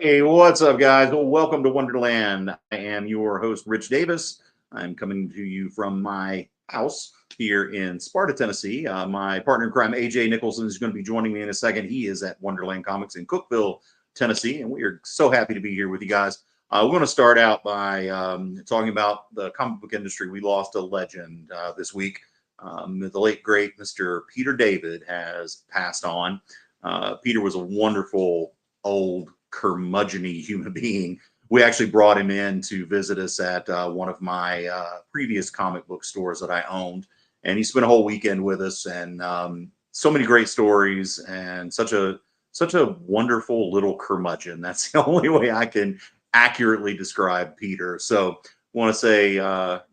Hey, what's up, guys? Well, welcome to Wonderland. I am your host, Rich Davis. I'm coming to you from my house here in Sparta, Tennessee. My partner in crime, AJ Nicholson, is going to be joining me in a second. He is at Wonderland Comics in Cookeville, Tennessee, and we are so happy to be here with you guys. We're going to start out by talking about the comic book industry. We lost a legend this week. The late, great Mr. Peter David has passed on. Peter was a wonderful, old, curmudgeon-y human being. We actually brought him in to visit us at one of my previous comic book stores that I owned, and he spent a whole weekend with us, and so many great stories, and such a wonderful little curmudgeon. That's the only way I can accurately describe Peter. So I want to say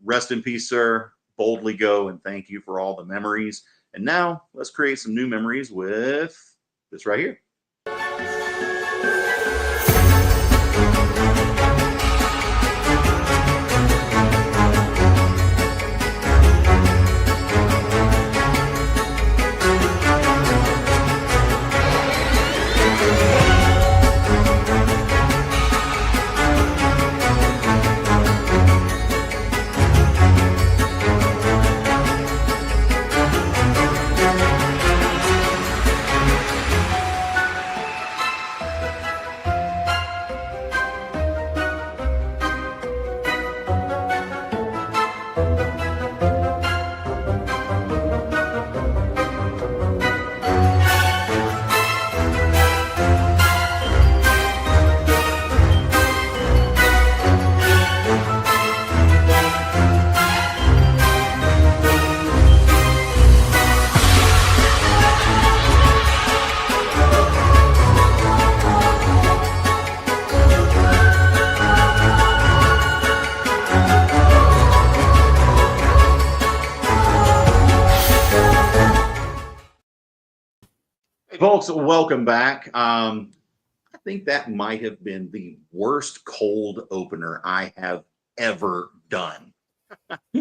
rest in peace, sir. Boldly go, and thank you for all the memories. And now let's create some new memories with this right here. Folks, welcome back. I think that might have been the worst cold opener I have ever done.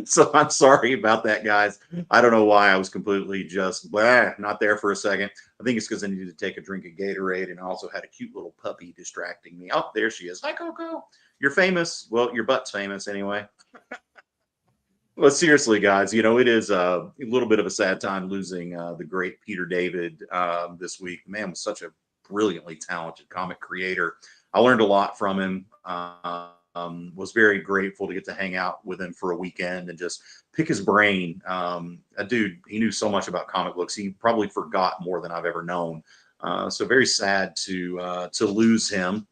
So I'm sorry about that, guys. I don't know why I was completely just not there for a second. I think it's because I needed to take a drink of Gatorade, and I also had a cute little puppy distracting me. Oh, there she is. Hi, Coco. You're famous. Well, your butt's famous anyway. Well, seriously, guys, you know, it is a little bit of a sad time losing the great Peter David this week. The man was such a brilliantly talented comic creator. I learned a lot from him. Was very grateful to get to hang out with him for a weekend and just pick his brain. A dude, he knew so much about comic books. He probably forgot more than I've ever known. So very sad to lose him.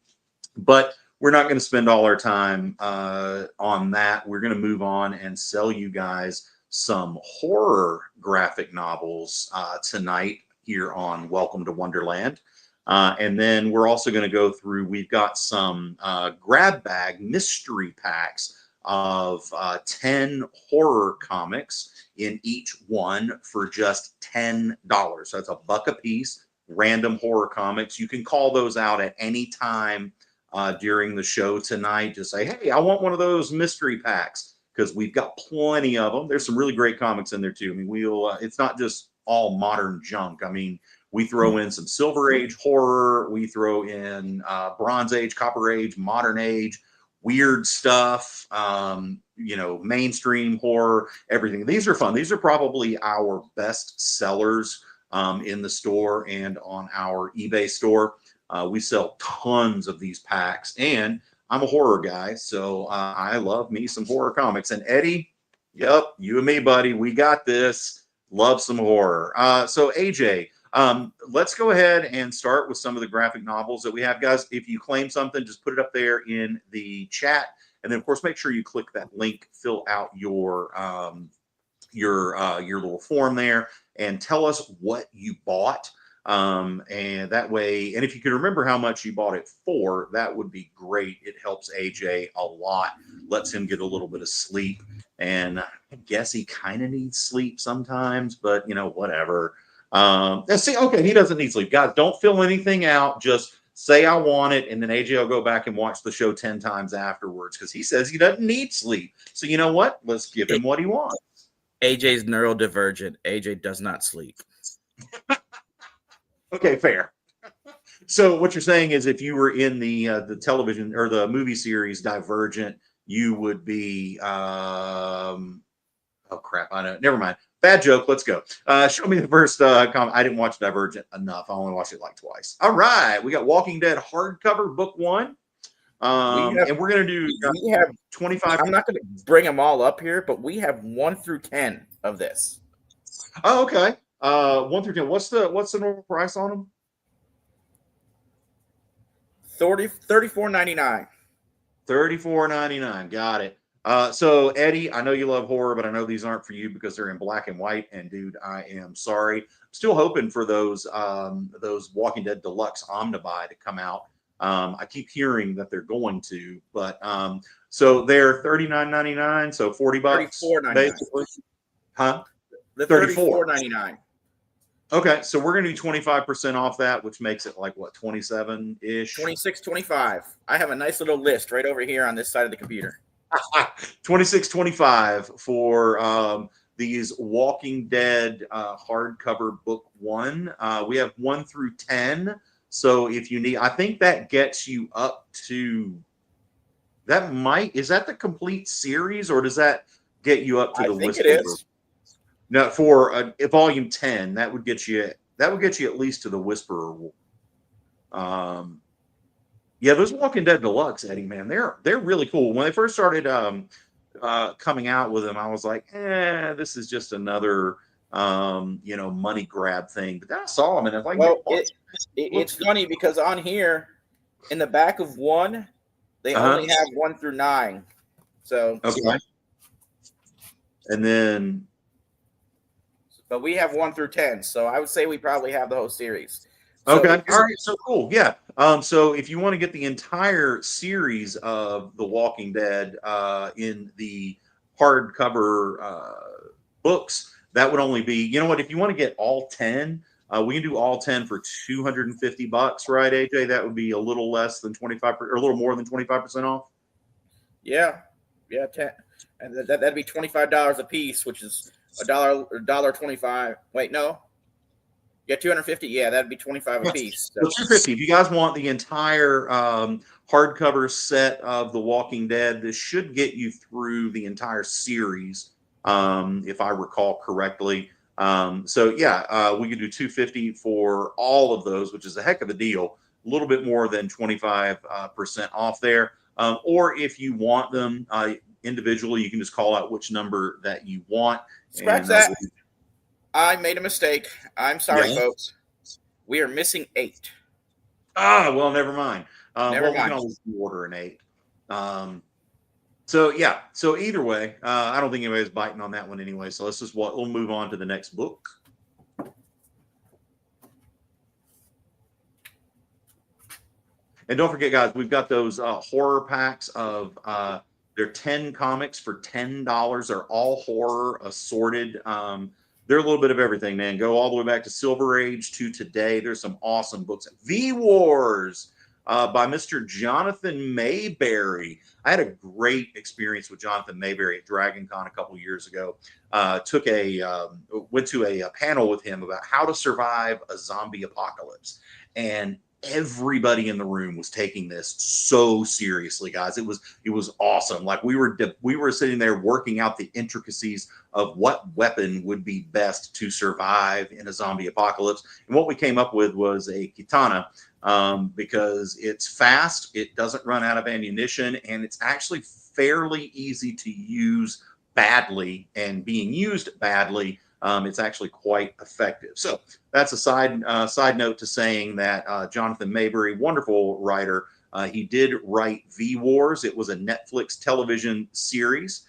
But we're not going to spend all our time on that. We're going to move on and sell you guys some horror graphic novels tonight here on Welcome to Wonderland. And then we're also going to go through, we've got some grab bag mystery packs of 10 horror comics in each one for just $10. So that's $1 a piece, random horror comics. You can call those out at any time during the show tonight. Just say, hey, I want one of those mystery packs, because we've got plenty of them. There's some really great comics in there too. I mean, we'll it's not just all modern junk. I mean, we throw in some Silver Age horror, we throw in Bronze Age, Copper Age, Modern Age, weird stuff, you know, mainstream horror, everything. These are fun. These are probably our best sellers in the store and on our eBay store. We sell tons of these packs, and I'm a horror guy, so I love me some horror comics. And Eddie, yep, you and me, buddy, we got this. Love some horror. So AJ, let's go ahead and start with some of the graphic novels that we have, guys. If you claim something, just put it up there in the chat, and then of course make sure you click that link, fill out your little form there, and tell us what you bought. And that way, and if you can remember how much you bought it for, that would be great. It helps AJ a lot, lets him get a little bit of sleep. And I guess he kind of needs sleep sometimes, but you know, whatever. See, okay, he doesn't need sleep. Guys, don't fill anything out. Just say I want it, and then AJ will go back and watch the show 10 times afterwards, because he says he doesn't need sleep. So you know what? Let's give him what he wants. AJ's neurodivergent. AJ does not sleep. Okay, fair. So what you're saying is, if you were in the television or the movie series Divergent, you would be. Oh crap! I know. Never mind. Bad joke. Let's go. Show me the first comment. I didn't watch Divergent enough. I only watched it like twice. All right, we got Walking Dead hardcover book 1, and we're gonna do. We have 25. I'm not going to bring them all up here, but we have 1 through 10 of this. Oh, okay. 1 through 10. What's the normal price on them? $34.99. $34.99. Got it. So Eddie, I know you love horror, but I know these aren't for you because they're in black and white. And dude, I am sorry. I'm still hoping for those Walking Dead Deluxe Omnibuy to come out. I keep hearing that they're going to, but so they're $39.99, so $40 $34.99. basically. Huh? The $34.99. Okay, so we're gonna do 25% off that, which makes it like what, 27-ish? 26.25. I have a nice little list right over here on this side of the computer. 26.25 for these Walking Dead hardcover book 1. We have 1 through 10. So if you need, I think that gets you up to that is that the complete series, or does that get you up to the Whisper? It is. No, for volume 10, that would get you at least to the Whisperer. Yeah, those Walking Dead Deluxe, Eddie, man, they're really cool. When they first started coming out with them, I was like, this is just another money grab thing. But then I saw them, and it's like, well, it's funny because on here, in the back of 1, they only have 1 through 9. So okay, and then. But we have 1 through 10, so I would say we probably have the whole series. So okay, all right, so cool, yeah. So if you want to get the entire series of The Walking Dead in the hardcover books, that would only be, you know what? If you want to get all 10, we can do all 10 for $250, right, AJ? That would be a little less than 25, or a little more than 25% off. Yeah, 10, and that'd be $25 a piece, which is $1.25. Wait, no. Yeah, 250. Yeah, that'd be 25 a piece. So 250. If you guys want the entire hardcover set of The Walking Dead, this should get you through the entire series, if I recall correctly. So yeah, we could do 250 for all of those, which is a heck of a deal. A little bit more than 25% off there. Or if you want them individually, you can just call out which number that you want. Scratch that. I made a mistake. I'm sorry, folks. We are missing 8. Well, never mind. Never mind. We can always order an 8. So yeah. So either way, I don't think anybody's biting on that one anyway. So we'll move on to the next book. And don't forget, guys, we've got those horror packs of they're 10 comics for $10. They're all horror assorted. They're a little bit of everything, man. Go all the way back to Silver Age to today. There's some awesome books. V-Wars by Mr. Jonathan Mayberry. I had a great experience with Jonathan Mayberry at Dragon Con a couple years ago. Went to a panel with him about how to survive a zombie apocalypse. And everybody in the room was taking this so seriously, guys. It was awesome. Like we were sitting there working out the intricacies of what weapon would be best to survive in a zombie apocalypse. And what we came up with was a katana, because it's fast, it doesn't run out of ammunition, and it's actually fairly easy to use badly. And being used badly, it's actually quite effective. So that's a side note to saying that Jonathan Mayberry, wonderful writer, he did write V-Wars. It was a Netflix television series.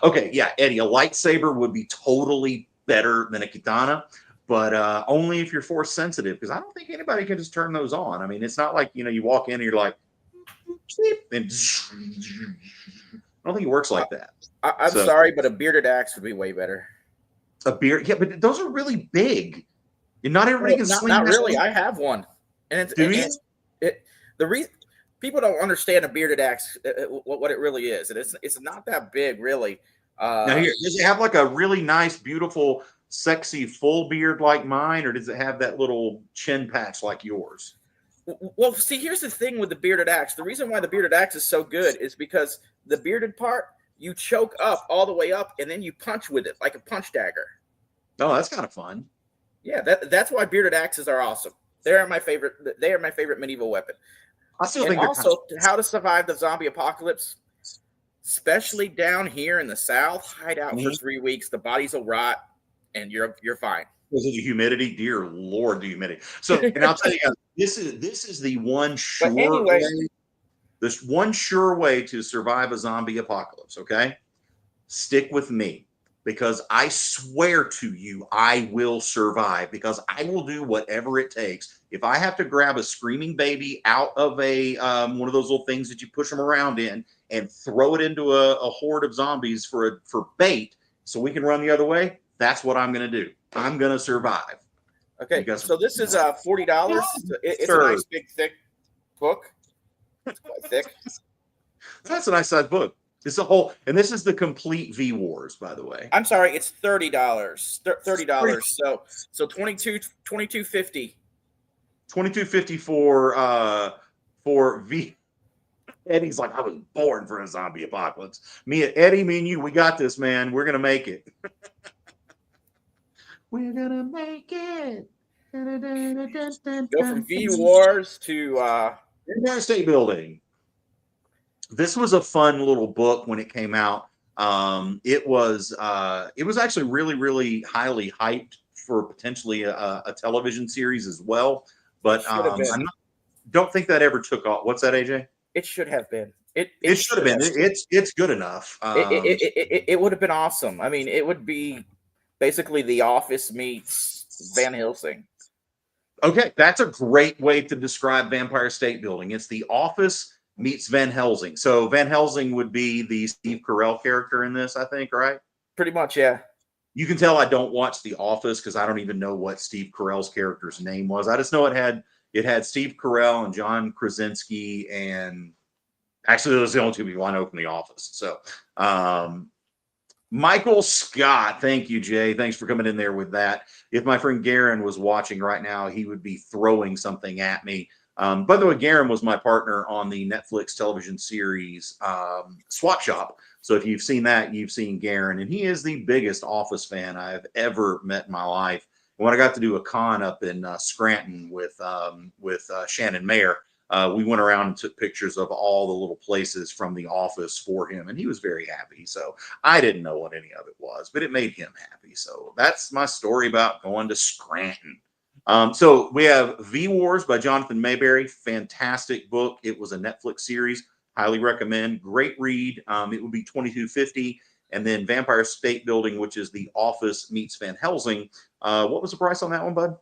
Okay, yeah, Eddie, a lightsaber would be totally better than a katana, but only if you're force sensitive, because I don't think anybody can just turn those on. I mean, it's not like, you walk in and you're like, and I don't think it works like that. I'm sorry, but a bearded axe would be way better. A beard, yeah, but those are really big. And not everybody can swing. Not really. I have one, and the reason people don't understand a bearded axe, what it really is, and it's not that big, really. Now, does it have like a really nice, beautiful, sexy full beard like mine, or does it have that little chin patch like yours? Well, see, here's the thing with the bearded axe. The reason why the bearded axe is so good is because the bearded part, you choke up all the way up, and then you punch with it like a punch dagger. Oh, that's kind of fun. Yeah, that's why bearded axes are awesome. They are my favorite. They are my favorite medieval weapon. I still And think they're also, how to survive the zombie apocalypse, especially down here in the South. Hide out for 3 weeks. The bodies will rot, and you're fine. Because of the humidity, dear Lord, the humidity. So, and I'll tell you guys, this is the one sure way. This one sure way to survive a zombie apocalypse. Okay, stick with me, because I swear to you, I will survive, because I will do whatever it takes. If I have to grab a screaming baby out of a one of those little things that you push them around in and throw it into a horde of zombies for bait, so we can run the other way, that's what I'm going to do. I'm going to survive. Okay, so this is $40. It's a nice big thick book. It's quite thick. That's a nice size book. It's a whole, and this is the complete V Wars, by the way. I'm sorry, it's $30. $30. So $22.50. $22.50 for V. Eddie's like, I was born for a zombie apocalypse. Eddie, me and you, we got this, man. We're gonna make it. We're gonna make it. Go from V Wars to Empire State Building. This was a fun little book when it came out. It was actually really, really highly hyped for potentially a television series as well. But don't think that ever took off. What's that, AJ? It should have been. It should have been. It's good enough. It would have been awesome. I mean, it would be basically The Office meets Van Helsing. Okay, that's a great way to describe Vampire State Building. It's The Office meets Van Helsing. So Van Helsing would be the Steve Carell character in this, I think, right? Pretty much, yeah. You can tell I don't watch The Office because I don't even know what Steve Carell's character's name was. I just know it had Steve Carell and John Krasinski, and actually those are the only two people I know from The Office. So Michael Scott, thank you, Jay. Thanks for coming in there with that. If my friend Garen was watching right now, he would be throwing something at me. By the way, Garen was my partner on the Netflix television series Swap Shop. So if you've seen that, you've seen Garen, and he is the biggest Office fan I've ever met in my life. And when I got to do a con up in Scranton with Shannon Mayer, we went around and took pictures of all the little places from The Office for him, and he was very happy. So I didn't know what any of it was, but it made him happy. So that's my story about going to Scranton. So we have V Wars by Jonathan Mayberry. Fantastic book. It was a Netflix series. Highly recommend. Great read. It would be $22.50. And then Vampire State Building, which is The Office meets Van Helsing. What was the price on that one, bud?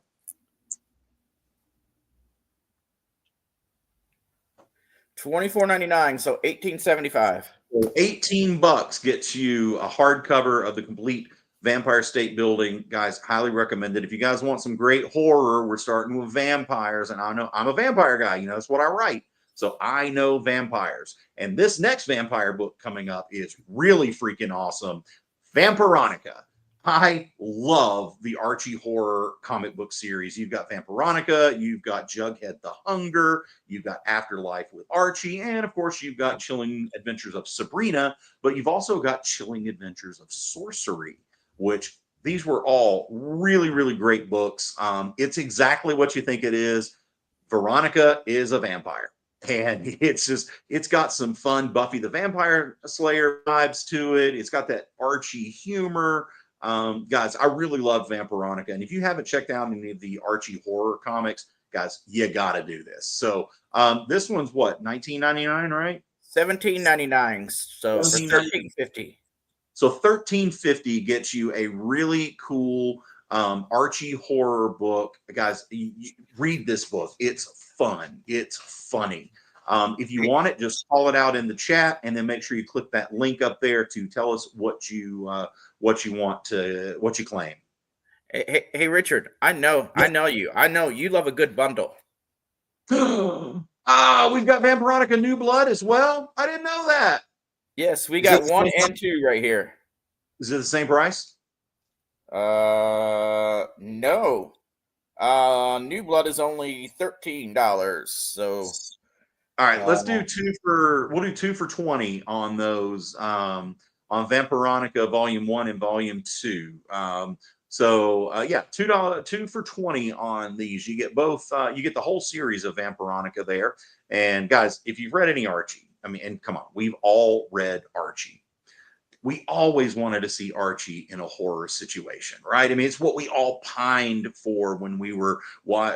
$24.99, so $18.75. $18 gets you a hardcover of the complete Vampire State Building. Guys, highly recommended. If you guys want some great horror, we're starting with vampires, and I know I'm a vampire guy. You know, that's what I write. So I know vampires. And this next vampire book coming up is really freaking awesome. Vampironica. I love the Archie horror comic book series. You've got Vampironica, you've got Jughead the Hunger, you've got Afterlife with Archie, and of course you've got Chilling Adventures of Sabrina, but you've also got Chilling Adventures of Sorcery, which these were all really, really great books. It's exactly what you think it is. Veronica is a vampire. And it's got some fun Buffy the Vampire Slayer vibes to it. It's got that Archie humor. Guys, I really love Vampironica. And if you haven't checked out any of the Archie horror comics, guys, you got to do this. So this one's what, $19.99, right? $17.99. So $13.50. So $13.50 gets you a really cool Archie horror book. Guys, you read this book. It's fun. It's funny. If you want it, just call it out in the chat, and then make sure you click that link up there to tell us what you claim. Hey, Richard, I know you. I know you love a good bundle. We've got Vampironica New Blood as well. I didn't know that. Yes, we got 1 and 2 right here. Is it the same price? No. New Blood is only $13. So All right, let's do we'll do 2 for 20 on those on Vampironica Volume 1 and Volume 2. Yeah, $2 2 for 20 on these. You get both you get the whole series of Vampironica there. And guys, if you've read any Archie, I mean, and come on, we've all read Archie. We always wanted to see Archie in a horror situation, right? I mean, it's what we all pined for when we were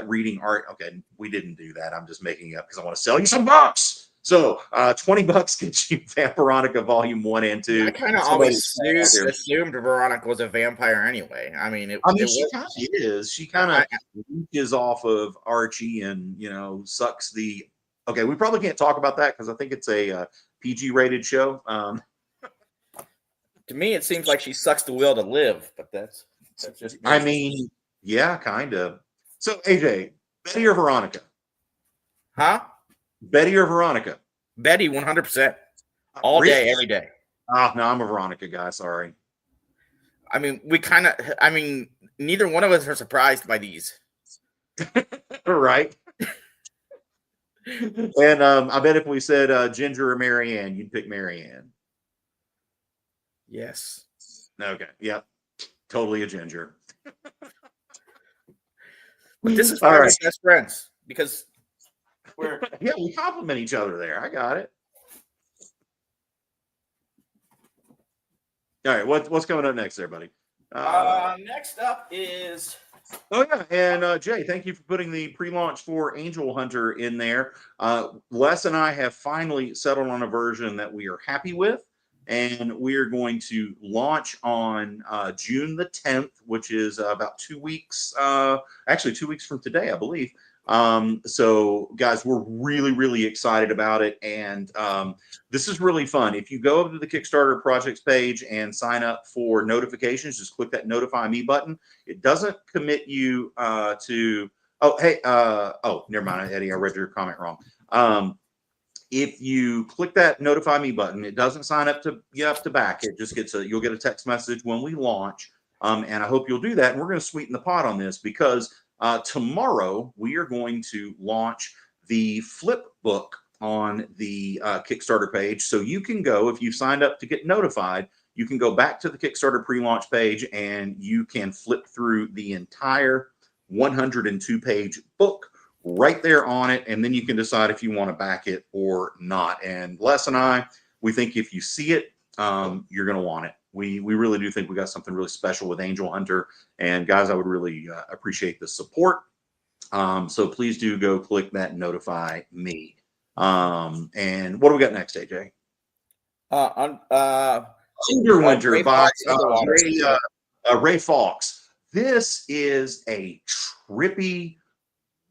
reading art. Okay, we didn't do that. I'm just making it up because I want to sell you some books. So $20 gets you Vampironica Volume 1 and 2. I kind of always assumed Veronica was a vampire anyway. I mean, she kind of is. She kind of leeches off of Archie and, sucks the. Okay, we probably can't talk about that because I think it's a PG-rated show. To me, it seems like she sucks the will to live, but that's just me. I mean, yeah, kind of. So, AJ, Betty or Veronica? Huh? Betty or Veronica? Betty, 100%. All day, every day. Oh, no, I'm a Veronica guy. Sorry. I mean, neither one of us are surprised by these. Right. And I bet if we said Ginger or Marianne, you'd pick Marianne. Yes. Okay. Yep. Totally a Ginger. But this is why we're best friends, because we compliment each other there. I got it. All right. What's coming up next there, buddy? Next up is. Oh yeah, and Jay, thank you for putting the pre-launch for Angel Hunter in there. Les and I have finally settled on a version that we are happy with. And we are going to launch on June the 10th, which is about 2 weeks, actually 2 weeks from today, I believe. So, guys, we're really, really excited about it. And this is really fun. If you go over to the Kickstarter projects page and sign up for notifications, just click that Notify Me button. It doesn't commit you to, never mind, Eddie, I read your comment wrong. If you click that Notify Me button, it doesn't sign up to back. It just you'll get a text message when we launch. And I hope you'll do that. And we're going to sweeten the pot on this because tomorrow we are going to launch the flip book on the Kickstarter page. So you can go, if you've signed up to get notified, you can go back to the Kickstarter pre-launch page and you can flip through the entire 102-page book right there on it, and then you can decide if you want to back it or not. And Les and I, we think if you see it, you're going to want it. We really do think we got something really special with Angel Hunter. And guys, I would really appreciate the support. So please do go click that Notify Me. And what do we got next, AJ? Underwinter by Ray Fawkes. This is a trippy,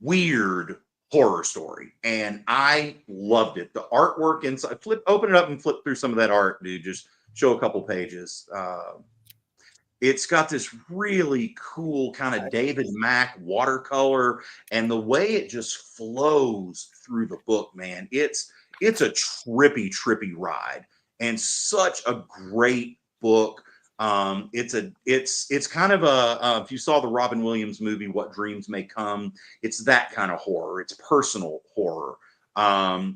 weird horror story, and I loved it. The artwork inside, open it up and flip through some of that art, dude. Just show a couple pages. It's got this really cool kind of David Mack watercolor, and the way it just flows through the book, man, it's a trippy ride, and such a great book. It's kind of a if you saw the Robin Williams movie What Dreams May Come, it's that kind of horror. It's personal horror.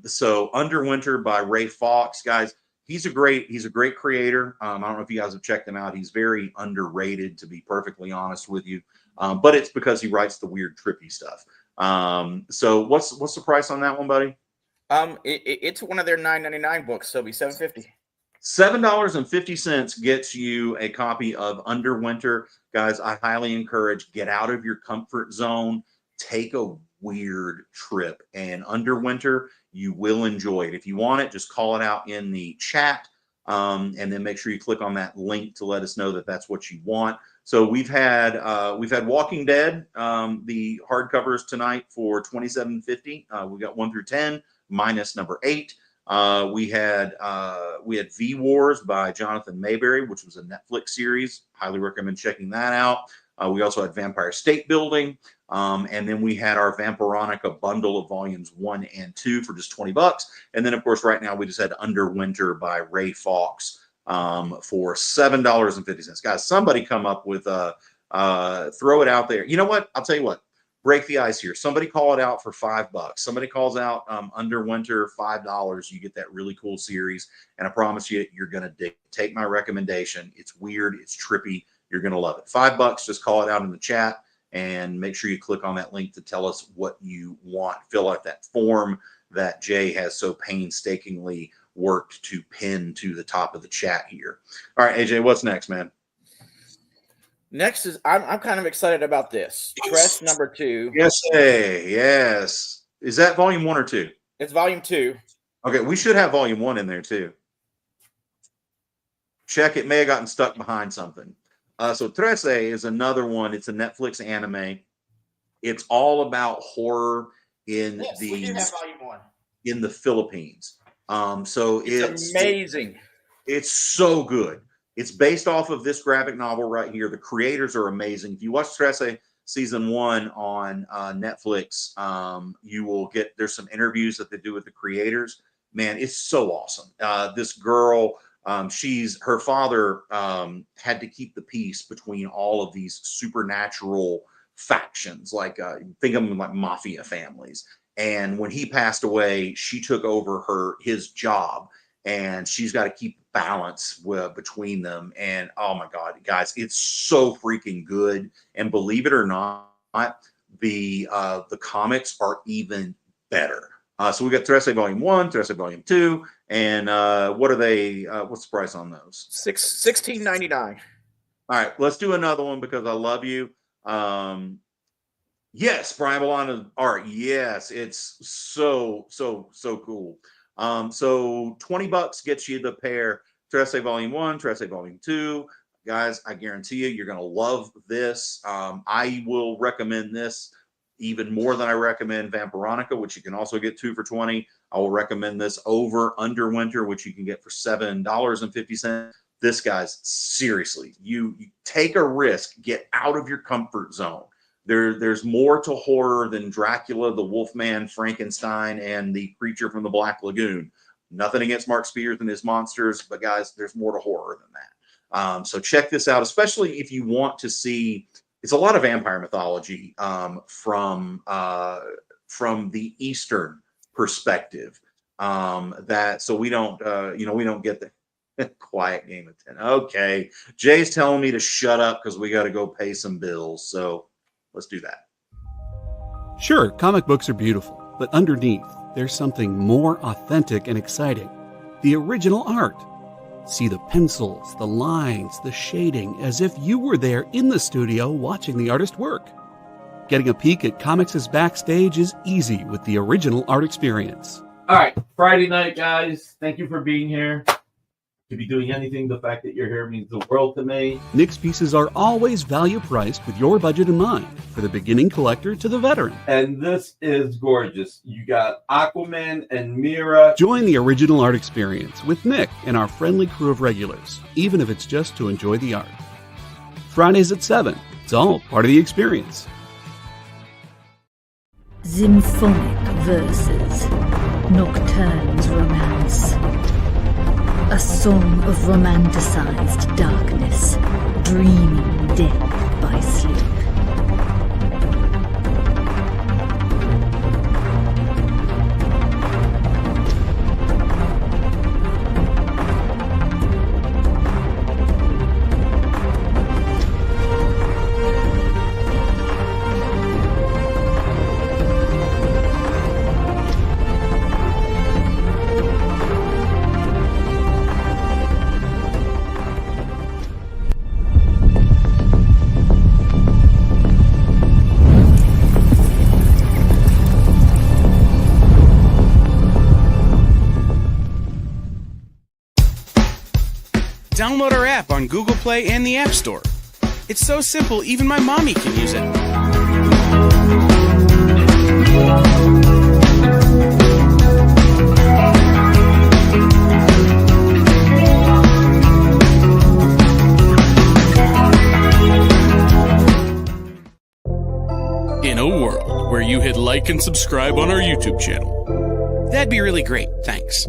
So Underwinter by Ray Fawkes, guys, he's a great creator. I don't know if you guys have checked him out. He's very underrated, to be perfectly honest with you. But it's because he writes the weird trippy stuff. So what's the price on that one, buddy? It's one of their $9.99 books, so it'll be $7.50. $7.50 gets you a copy of Underwinter. Guys, I highly encourage, get out of your comfort zone, take a weird trip, and Underwinter, you will enjoy it. If you want it, just call it out in the chat, and then make sure you click on that link to let us know that that's what you want. So we've had Walking Dead, the hardcovers tonight for $27.50. We got 1 through 10 minus number 8. We had V Wars by Jonathan Mayberry, which was a Netflix series. Highly recommend checking that out. We also had Vampire State Building, and then we had our Vampironica bundle of volumes 1 and 2 for just $20. And then, of course, right now we just had Underwinter by Ray Fawkes for $7.50. Guys, somebody come up with throw it out there. You know what? I'll tell you what. break the ice here. Somebody call it out for $5. Somebody calls out Underwinter $5. You get that really cool series, and I promise you, you're gonna take my recommendation. It's weird, it's trippy. You're gonna love it. $5. Just call it out in the chat, and make sure you click on that link to tell us what you want. Fill out that form that Jay has so painstakingly worked to pin to the top of the chat here. All right, AJ, what's next, man? Next is I'm kind of excited about this. Tress number 2. Yes, hey, yes. Is that volume 1 or 2? It's volume 2. Okay, we should have volume 1 in there too. Check, it may have gotten stuck behind something. So Trece is another one. It's a Netflix anime. It's all about horror in we do have volume 1. In the Philippines. So it's amazing. It's so good. It's based off of this graphic novel right here. The creators are amazing. If you watch Trece season 1 on Netflix, you will get, there's some interviews that they do with the creators. Man, it's so awesome. This girl, her father had to keep the peace between all of these supernatural factions, like think of them like mafia families. And when he passed away, she took over his job, and she's got to keep balance between them. And oh my God, guys, it's so freaking good. And believe it or not, the comics are even better. So we got Trece Volume 1, Trece Volume 2, and what are they? What's the price on those? $16.99. All right, let's do another one because I love you. Yes, Brian Bologna's art. Yes, it's so cool. So $20 gets you the pair Trece Volume 1, Trece Volume 2. Guys, I guarantee you, you're going to love this. I will recommend this even more than I recommend Vampironica, which you can also get 2 for $20. I will recommend this over Underwinter, which you can get for $7.50. This, guys, seriously, you take a risk, get out of your comfort zone. There's more to horror than Dracula, the Wolfman, Frankenstein, and the creature from the Black Lagoon. Nothing against Mark Spears and his monsters, but guys, there's more to horror than that. So check this out, especially if you want to see. It's a lot of vampire mythology from the Eastern perspective. So we don't get the quiet game of 10. Okay, Jay's telling me to shut up because we got to go pay some bills. So let's do that. Sure, comic books are beautiful, but underneath, there's something more authentic and exciting. The original art. See the pencils, the lines, the shading, as if you were there in the studio watching the artist work. Getting a peek at comics' backstage is easy with the original art experience. All right, Friday night, guys. Thank you for being here. To be doing anything, the fact that you're here means the world to me. Nick's pieces are always value priced with your budget in mind, for the beginning collector to the veteran. And this is gorgeous. You got Aquaman and Mira. Join the original art experience with Nick and our friendly crew of regulars, even if it's just to enjoy the art. Fridays at 7. It's all part of the experience. Symphonic verses, Nocturne's romance. A song of romanticized darkness, dreaming death by sleep. Download our app on Google Play and the App Store. It's so simple, even my mommy can use it. In a world where you hit like and subscribe on our YouTube channel, that'd be really great, thanks.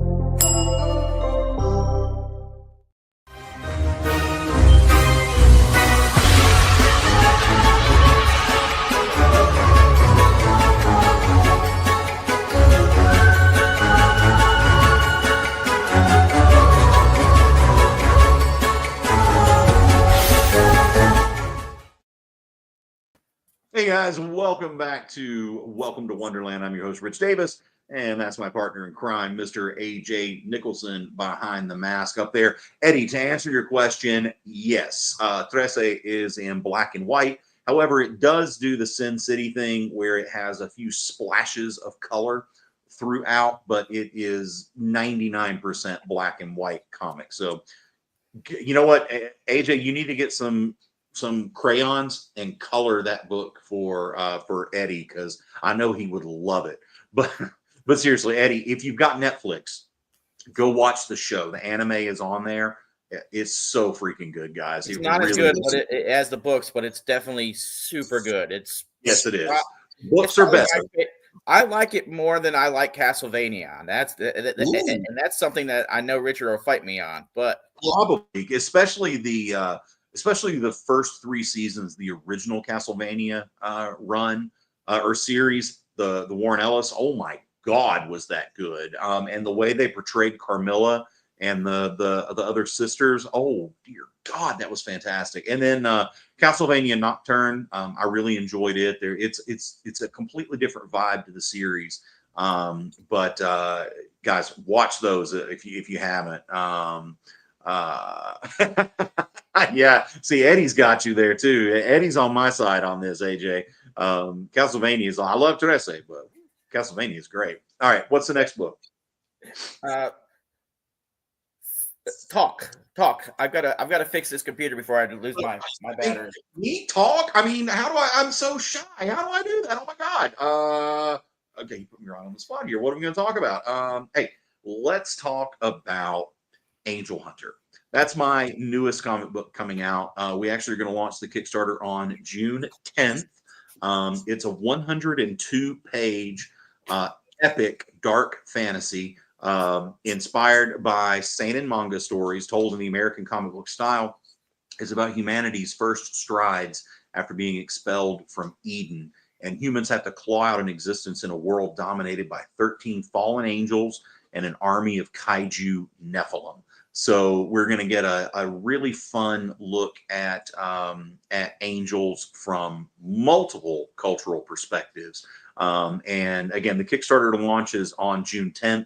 Hey guys, welcome to Wonderland. I'm your host, Rich Davis, and that's my partner in crime, Mr. AJ Nicholson, behind the mask up there. Eddie, to answer your question, yes, Trece is in black and white. However, it does do the Sin City thing where it has a few splashes of color throughout, but it is 99% black and white comic. So, you know what, AJ, you need to get some crayons and color that book for Eddie, because I know he would love it. But seriously, Eddie, if you've got Netflix, go watch the show. The anime is on there. It's so freaking good, guys. It's not as good as the books, but it's definitely super good. Yes, it is. Books are better. I like it more than I like Castlevania. And that's something that I know Richard will fight me on. But probably, especially the first 3 seasons, the original Castlevania run or series, the Warren Ellis. Oh my God, was that good? And the way they portrayed Carmilla and the other sisters. Oh dear God, that was fantastic. And then Castlevania Nocturne, I really enjoyed it. It's a completely different vibe to the series. But guys, watch those if you haven't. Yeah, see, Eddie's got you there too. Eddie's on my side on this, AJ. Castlevania is, I love Trece, but Castlevania is great. All right, what's the next book? Talk. I've got to fix this computer before I lose my battery. Me talk? I mean, I'm so shy. How do I do that? Oh my God. Okay, you put me right on the spot here. What are we going to talk about? Hey, let's talk about Angel Hunter. That's my newest comic book coming out. We actually are going to launch the Kickstarter on June 10th. It's a 102-page epic dark fantasy inspired by seinen manga stories told in the American comic book style. It's about humanity's first strides after being expelled from Eden. And humans have to claw out an existence in a world dominated by 13 fallen angels and an army of kaiju Nephilim. So we're going to get a really fun look at angels from multiple cultural perspectives. And again, the Kickstarter launches on June 10th.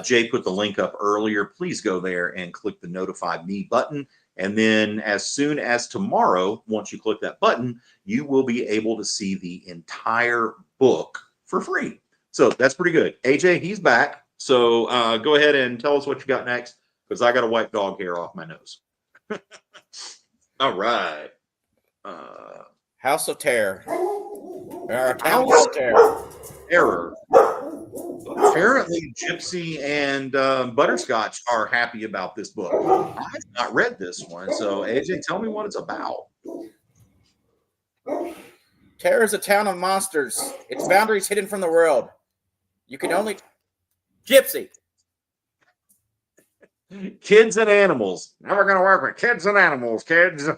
Jay put the link up earlier. Please go there and click the notify me button. And then as soon as tomorrow, once you click that button, you will be able to see the entire book for free. So that's pretty good. AJ, he's back. So go ahead and tell us what you got next, because I got to wipe dog hair off my nose. All right. House of Terror. Town of Terror. Terror. Apparently, Gypsy and Butterscotch are happy about this book. I've not read this one. So, AJ, tell me what it's about. Terror is a town of monsters. Its boundaries hidden from the world. You can only... Gypsy. Kids and animals. Never going to work with kids and animals, kids.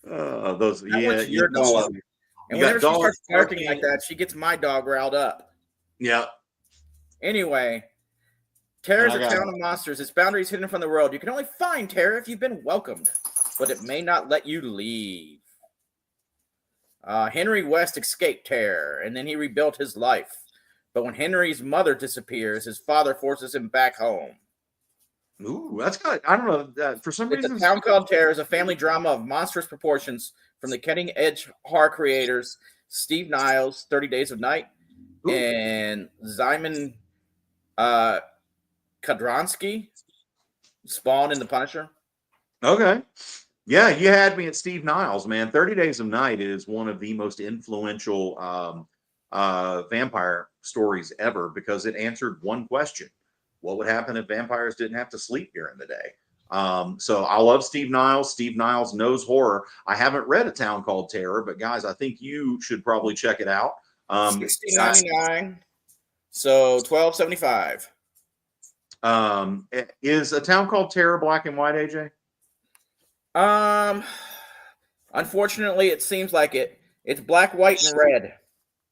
Those, yeah. Your dog. And whenever she starts barking like that, she gets my dog riled up. Yeah. Anyway, Terror is a town of monsters. Its boundaries hidden from the world. You can only find Terror if you've been welcomed, but it may not let you leave. Henry West escaped Terror, and then he rebuilt his life. But when Henry's mother disappears, his father forces him back home. Ooh, that's kind of, I don't know. For some reason, A Town Called Terror is a family drama of monstrous proportions from the cutting-edge horror creators Steve Niles, 30 Days of Night, and Szymon Kudranski, Spawn and the Punisher. Okay. Yeah, you had me at Steve Niles, man. 30 Days of Night is one of the most influential vampire stories ever, because it answered one question: what would happen if vampires didn't have to sleep during the day? So I love Steve Niles. Steve Niles knows horror. I haven't read A Town Called Terror, but guys, I think you should probably check it out. $16.99, so $12.75. Is A Town Called Terror black and white, AJ? Unfortunately, it seems like it. It's black, white, and red.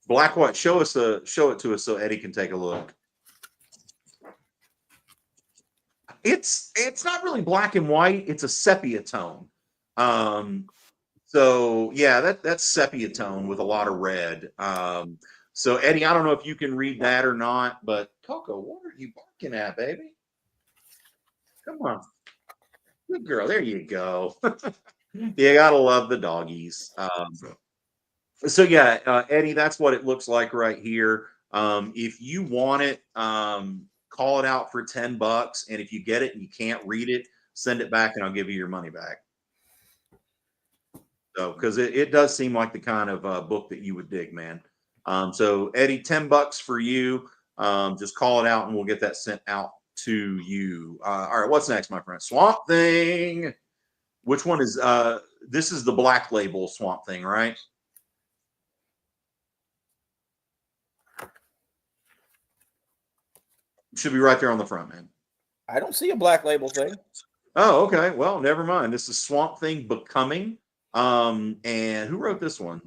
Black, white. Show it to us so Eddie can take a look. It's not really black and white. It's a sepia tone. So yeah, that's sepia tone with a lot of red. So Eddie, I don't know if you can read that or not, but Coco, what are you barking at, baby? Come on, good girl. There you go. You gotta love the doggies. So yeah, Eddie, that's what it looks like right here. If you want it, call it out for $10, and if you get it and you can't read it, send it back, and I'll give you your money back. So, because it does seem like the kind of book that you would dig, man. So Eddie, $10 for you. Just call it out, and we'll get that sent out to you. All right, what's next, my friend? Swamp Thing. Which one is? This is the Black Label Swamp Thing, right? Should be right there on the front, man. I don't see a Black Label thing. Oh, okay. Well, never mind. This is Swamp Thing Becoming. And who wrote this one?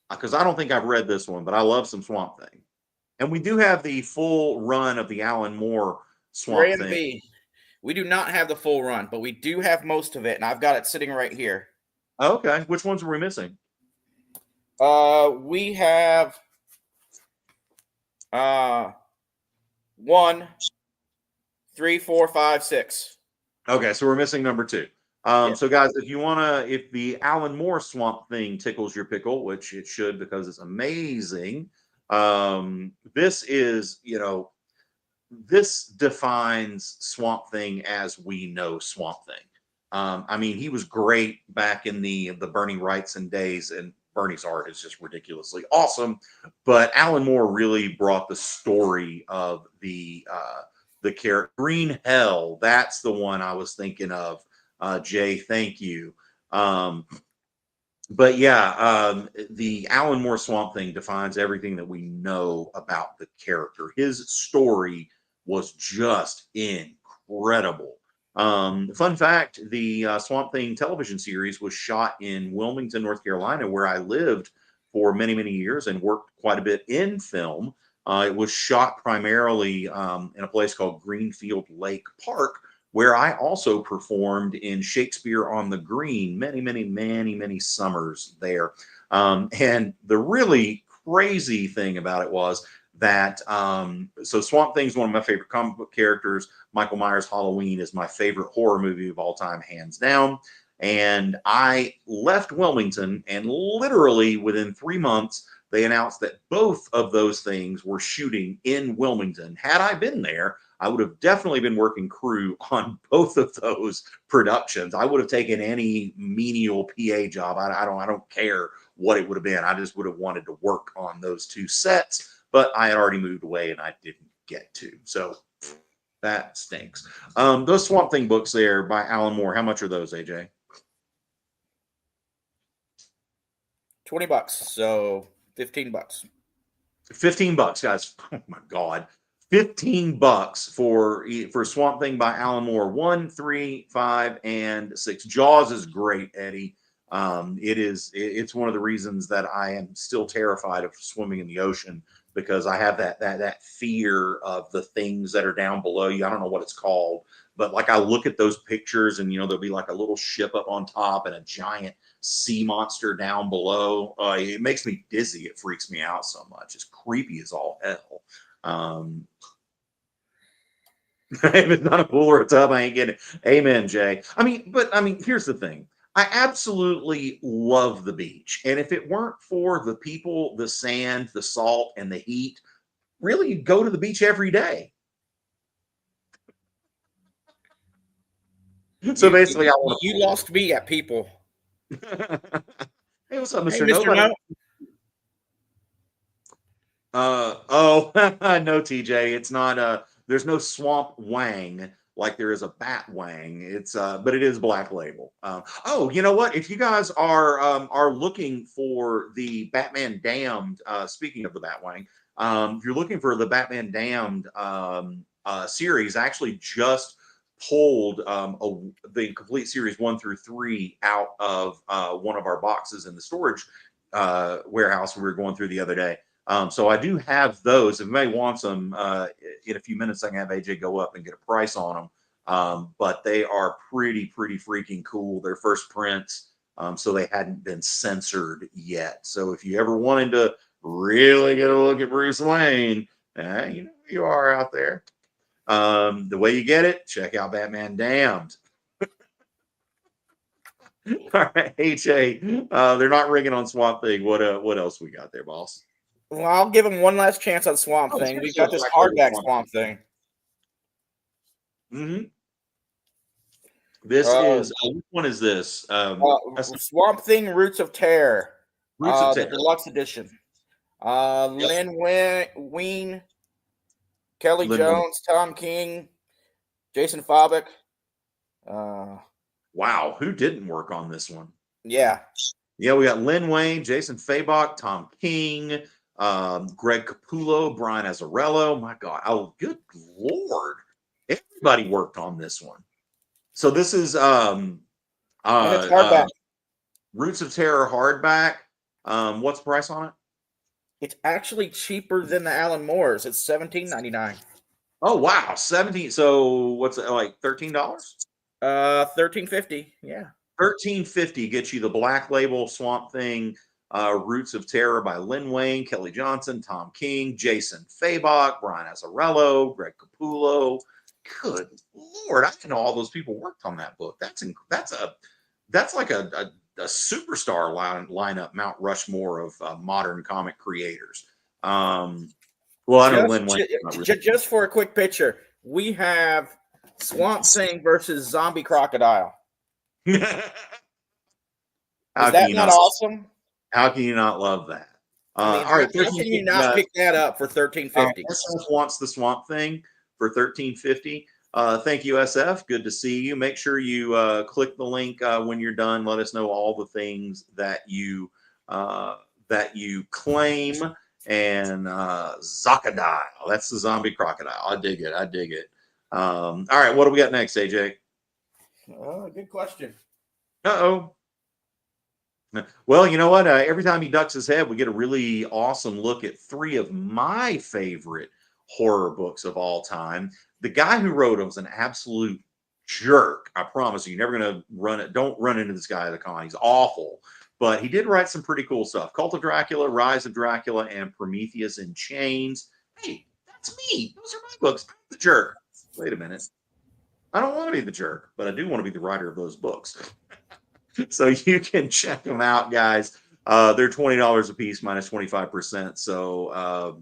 Because I don't think I've read this one, but I love some Swamp Thing. And we do have the full run of the Alan Moore Swamp Thing. We do not have the full run, but we do have most of it, and I've got it sitting right here. Okay. Which ones were we missing? We have 1, 3, 4, 5, 6. Okay, so we're missing number 2. Yeah. So guys, if the Alan Moore Swamp Thing tickles your pickle, which it should because it's amazing, this is, this defines Swamp Thing as we know Swamp Thing. I mean, he was great back in the Bernie Wrightson days, and Bernie's art is just ridiculously awesome. But Alan Moore really brought the story of the character. Green Hell, that's the one I was thinking of. Jay, thank you. But yeah, the Alan Moore Swamp Thing defines everything that we know about the character. His story was just incredible. Fun fact, the Swamp Thing television series was shot in Wilmington, North Carolina, where I lived for many, many years and worked quite a bit in film. It was shot primarily in a place called Greenfield Lake Park, where I also performed in Shakespeare on the Green many, many, many, many summers there. And the really crazy thing about it was that, so Swamp Thing is one of my favorite comic book characters. Michael Myers' Halloween is my favorite horror movie of all time, hands down. And I left Wilmington, and literally within 3 months, they announced that both of those things were shooting in Wilmington. Had I been there, I would have definitely been working crew on both of those productions. I would have taken any menial PA job. I don't care what it would have been. I just would have wanted to work on those 2 sets, but I had already moved away and I didn't get to. So that stinks. Those Swamp Thing books there by Alan Moore, how much are those, AJ? $20, so $15. $15, guys. Oh my God. $15 for Swamp Thing by Alan Moore. 1, 3, 5, and 6. Jaws is great, Eddie. It's one of the reasons that I am still terrified of swimming in the ocean, because I have that fear of the things that are down below you. I don't know what it's called, but like I look at those pictures and there'll be like a little ship up on top and a giant sea monster down below. It makes me dizzy. It freaks me out so much. It's creepy as all hell. If it's not a pool or a tub, I ain't getting it. Amen, Jay. I mean, here's the thing. I absolutely love the beach. And if it weren't for the people, the sand, the salt, and the heat, really, you'd go to the beach every day. So basically, you lost me at people. Hey, what's up, Mr. Hey, Mr. Nobody? No, TJ, it's not. There's no Swamp Wang like there is a Bat Wang. It's but it is Black Label. Oh, you know what? If you guys are looking for the Batman Damned, speaking of the Bat Wang, if you're looking for the Batman Damned series, I actually just pulled the complete series 1 through 3 out of one of our boxes in the storage warehouse we were going through the other day. So I do have those. If anybody wants them, in a few minutes, I can have AJ go up and get a price on them. But they are pretty freaking cool. They're first prints. So they hadn't been censored yet. So if you ever wanted to really get a look at Bruce Wayne, you know who you are out there. The way you get it, check out Batman Damned. All right, HA, they're not ringing on Swamp Thing. What else we got there, boss? Well, I'll give him one last chance on Swamp Thing. We've got this hardback Swamp Thing. Mm-hmm. This is which one is this? Swamp Thing Roots of Terror. Roots of Terror, the deluxe edition. Lynn Wein, Kelly Jones, Tom King, Jason Fabok. Wow, who didn't work on this one? Yeah, we got Lynn Wayne, Jason Fabok, Tom King, Greg Capullo, Brian Azzarello. My God, oh, good Lord. Everybody worked on this one. So this is hardback. Roots of Terror hardback. What's the price on it? It's actually cheaper than the Alan Moore's. It's $17.99. Oh wow, 17. So what's it, like $13? $13.50. Yeah. $13.50 gets you the Black Label Swamp Thing, Roots of Terror by Lynn Wayne, Kelly Johnson, Tom King, Jason Fabok, Brian Azzarello, Greg Capullo. Good Lord, I didn't know all those people worked on that book. That's like a superstar lineup, Mount Rushmore of modern comic creators. Well, I know Lynn Wayne. Just for a quick picture, we have Swamp Thing versus Zombie Crocodile. Is that not awesome? How can you not love that? All right, how can you not pick that up for $13.50? SF wants the Swamp Thing for $13.50. Thank you, SF. Good to see you. Make sure you click the link when you're done. Let us know all the things that you claim. And Zakadile. That's the zombie crocodile. I dig it. All right, what do we got next, AJ? Good question. Uh-oh. Well, you know what? Every time he ducks his head, we get a really awesome look at 3 of my favorite horror books of all time. The guy who wrote them was an absolute jerk. I promise you. You're never going to run it. Don't run into this guy at the con. He's awful. But he did write some pretty cool stuff. Cult of Dracula, Rise of Dracula, and Prometheus in Chains. Hey, that's me. Those are my books. I'm the jerk. Wait a minute. I don't want to be the jerk, but I do want to be the writer of those books. So you can check them out, guys. They're $20 a piece minus 25%. So I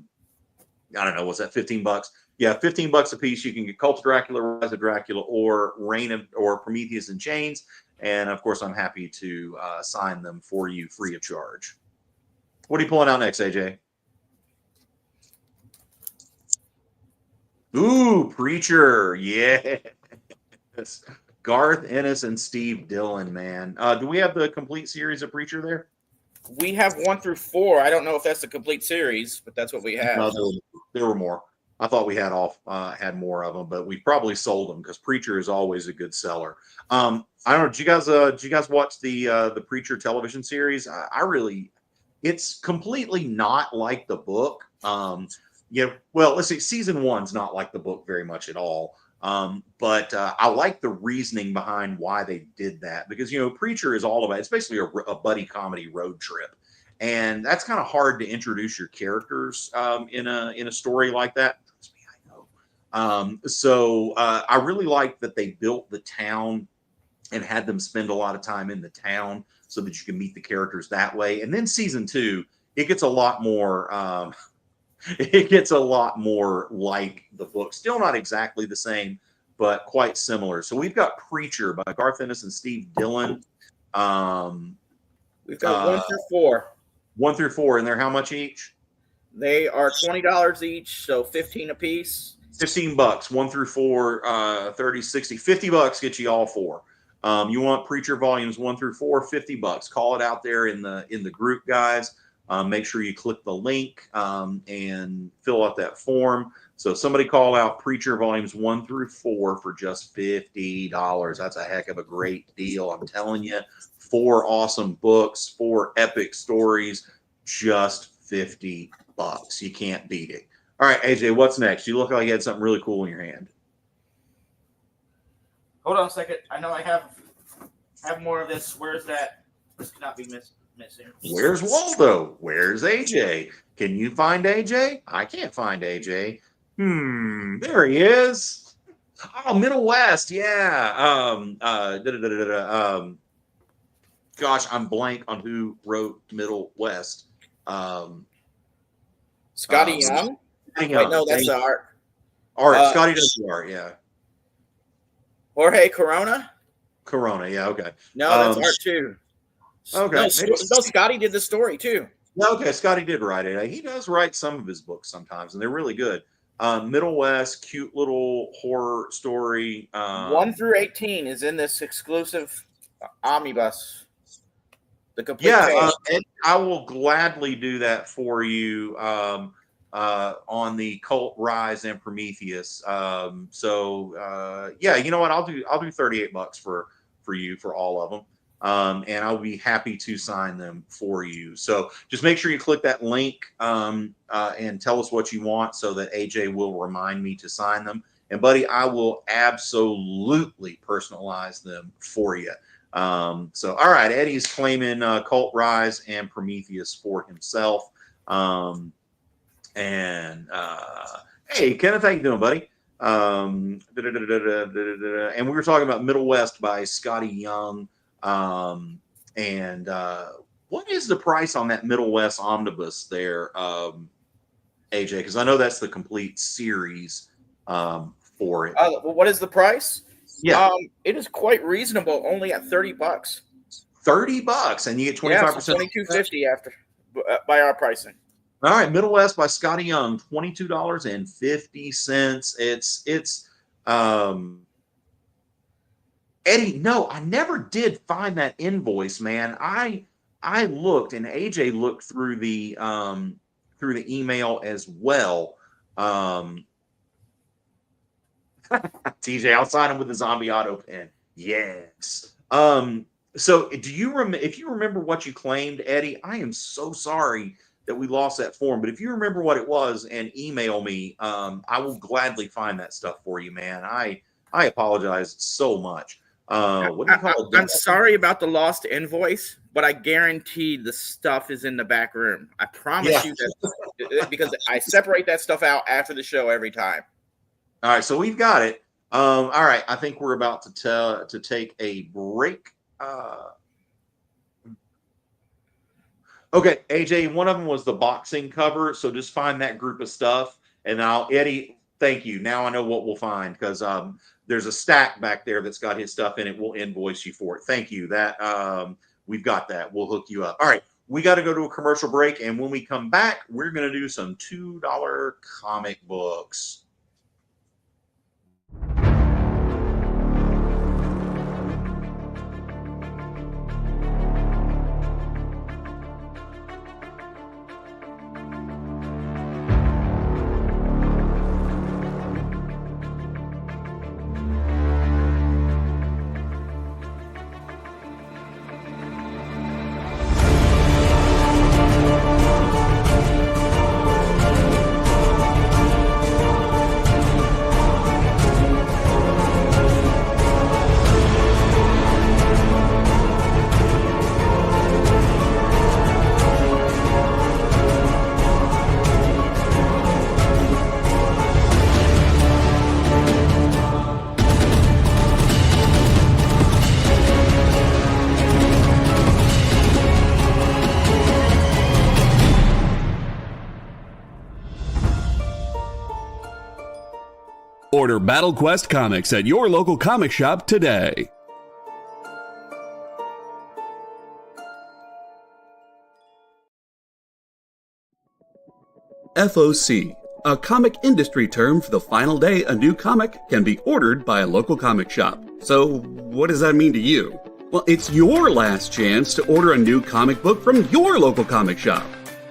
don't know. What's that? $15? Yeah, $15 a piece. You can get Cult of Dracula, Rise of Dracula, or Prometheus in Chains. And of course, I'm happy to sign them for you free of charge. What are you pulling out next, AJ? Ooh, Preacher. Yes. Garth Ennis and Steve Dillon, man. Do we have the complete series of Preacher there? We have 1 through 4. I don't know if that's the complete series, but that's what we have. No, there were more. I thought we had had more of them, but we probably sold them because Preacher is always a good seller. I don't know. Did you guys watch the Preacher television series? It's completely not like the book. Well, let's see. Season 1's not like the book very much at all. But I like the reasoning behind why they did that because Preacher is all about. It's basically a buddy comedy road trip, and that's kind of hard to introduce your characters in a story like that. So I really like that they built the town and had them spend a lot of time in the town so that you can meet the characters that way. And then season 2, it gets a lot more like the book. Still not exactly the same, but quite similar. So we've got Preacher by Garth Ennis and Steve Dillon. We've got 1 through 4. 1 through 4, and they're how much each? They are $20 each, so $15 a piece. $15, 1 through 4, 30, 60, $50 gets you all 4. You want Preacher volumes 1 through 4, $50. Call it out there in the group, guys. Make sure you click the link and fill out that form. So somebody call out Preacher volumes 1 through 4 for just $50. That's a heck of a great deal. I'm telling you, 4 awesome books, 4 epic stories, just $50. You can't beat it. All right, AJ, what's next? You look like you had something really cool in your hand. Hold on a second. I know I have more of this. Where's that? This cannot be missing. Where's Waldo? Where's AJ? Can you find AJ? I can't find AJ. There he is. Oh, Middle West. Yeah. Gosh, I'm blank on who wrote Middle West. Scotty Young? Wait, no, that's the art. Art. Scotty does the art, yeah. Jorge Corona? Corona, yeah, okay. No, that's art too. Okay. No, Scotty did the story too. Okay, Scotty did write it. He does write some of his books sometimes, and they're really good. Middle West, cute little horror story. 1 through 18 is in this exclusive omnibus. The complete and I will gladly do that for you on the Cult Rise and Prometheus. Yeah, you know what? I'll do $38 for you for all of them. And I'll be happy to sign them for you. So just make sure you click that link and tell us what you want so that AJ will remind me to sign them. And buddy, I will absolutely personalize them for you. All right, Eddie's claiming Cult Rise and Prometheus for himself. Hey, Kenneth, how you doing, buddy? And we were talking about Middle West by Scotty Young. What is the price on that Middle West omnibus there, AJ? Because I know that's the complete series for it. What is the price? Yeah, it is quite reasonable, only at $30. $30, and you get 25%. So $22.50 after by our pricing. All right, Middle West by Scotty Young, $22.50. It's Eddie. No, I never did find that invoice, man. I looked, and AJ looked through the email as well. TJ, I'll sign him with the zombie auto pen. Yes. So do you if you remember what you claimed, Eddie? I am so sorry that we lost that form, but if you remember what it was and email me, I will gladly find that stuff for you, man. I apologize so much. What do you call it? I'm sorry about the lost invoice, but I guarantee the stuff is in the back room. I promise you that, because I separate that stuff out after the show every time. All right, so we've got it. All right, I think we're about to take a break. Okay, AJ, one of them was the boxing cover, so just find that group of stuff, and now Eddie, thank you. Now I know what we'll find, because there's a stack back there that's got his stuff in it. We'll invoice you for it. Thank you. That we've got that. We'll hook you up. All right, we got to go to a commercial break, and when we come back, we're going to do some $2 comic books. Order Battle Quest comics at your local comic shop today. FOC, a comic industry term for the final day a new comic can be ordered by a local comic shop. So, what does that mean to you? Well, it's your last chance to order a new comic book from your local comic shop.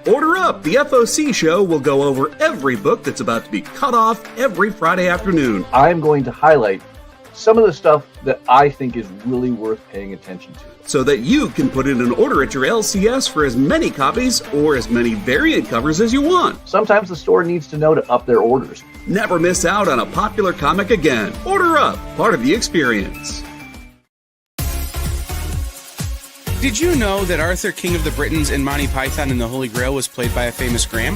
Order up! The FOC show will go over every book that's about to be cut off every Friday afternoon. I'm going to highlight some of the stuff that I think is really worth paying attention to, so that you can put in an order at your LCS for as many copies or as many variant covers as you want. Sometimes the store needs to know to up their orders. Never miss out on a popular comic again. Order up, part of the experience. Did you know that Arthur, King of the Britons, in Monty Python and the Holy Grail was played by a famous Graham?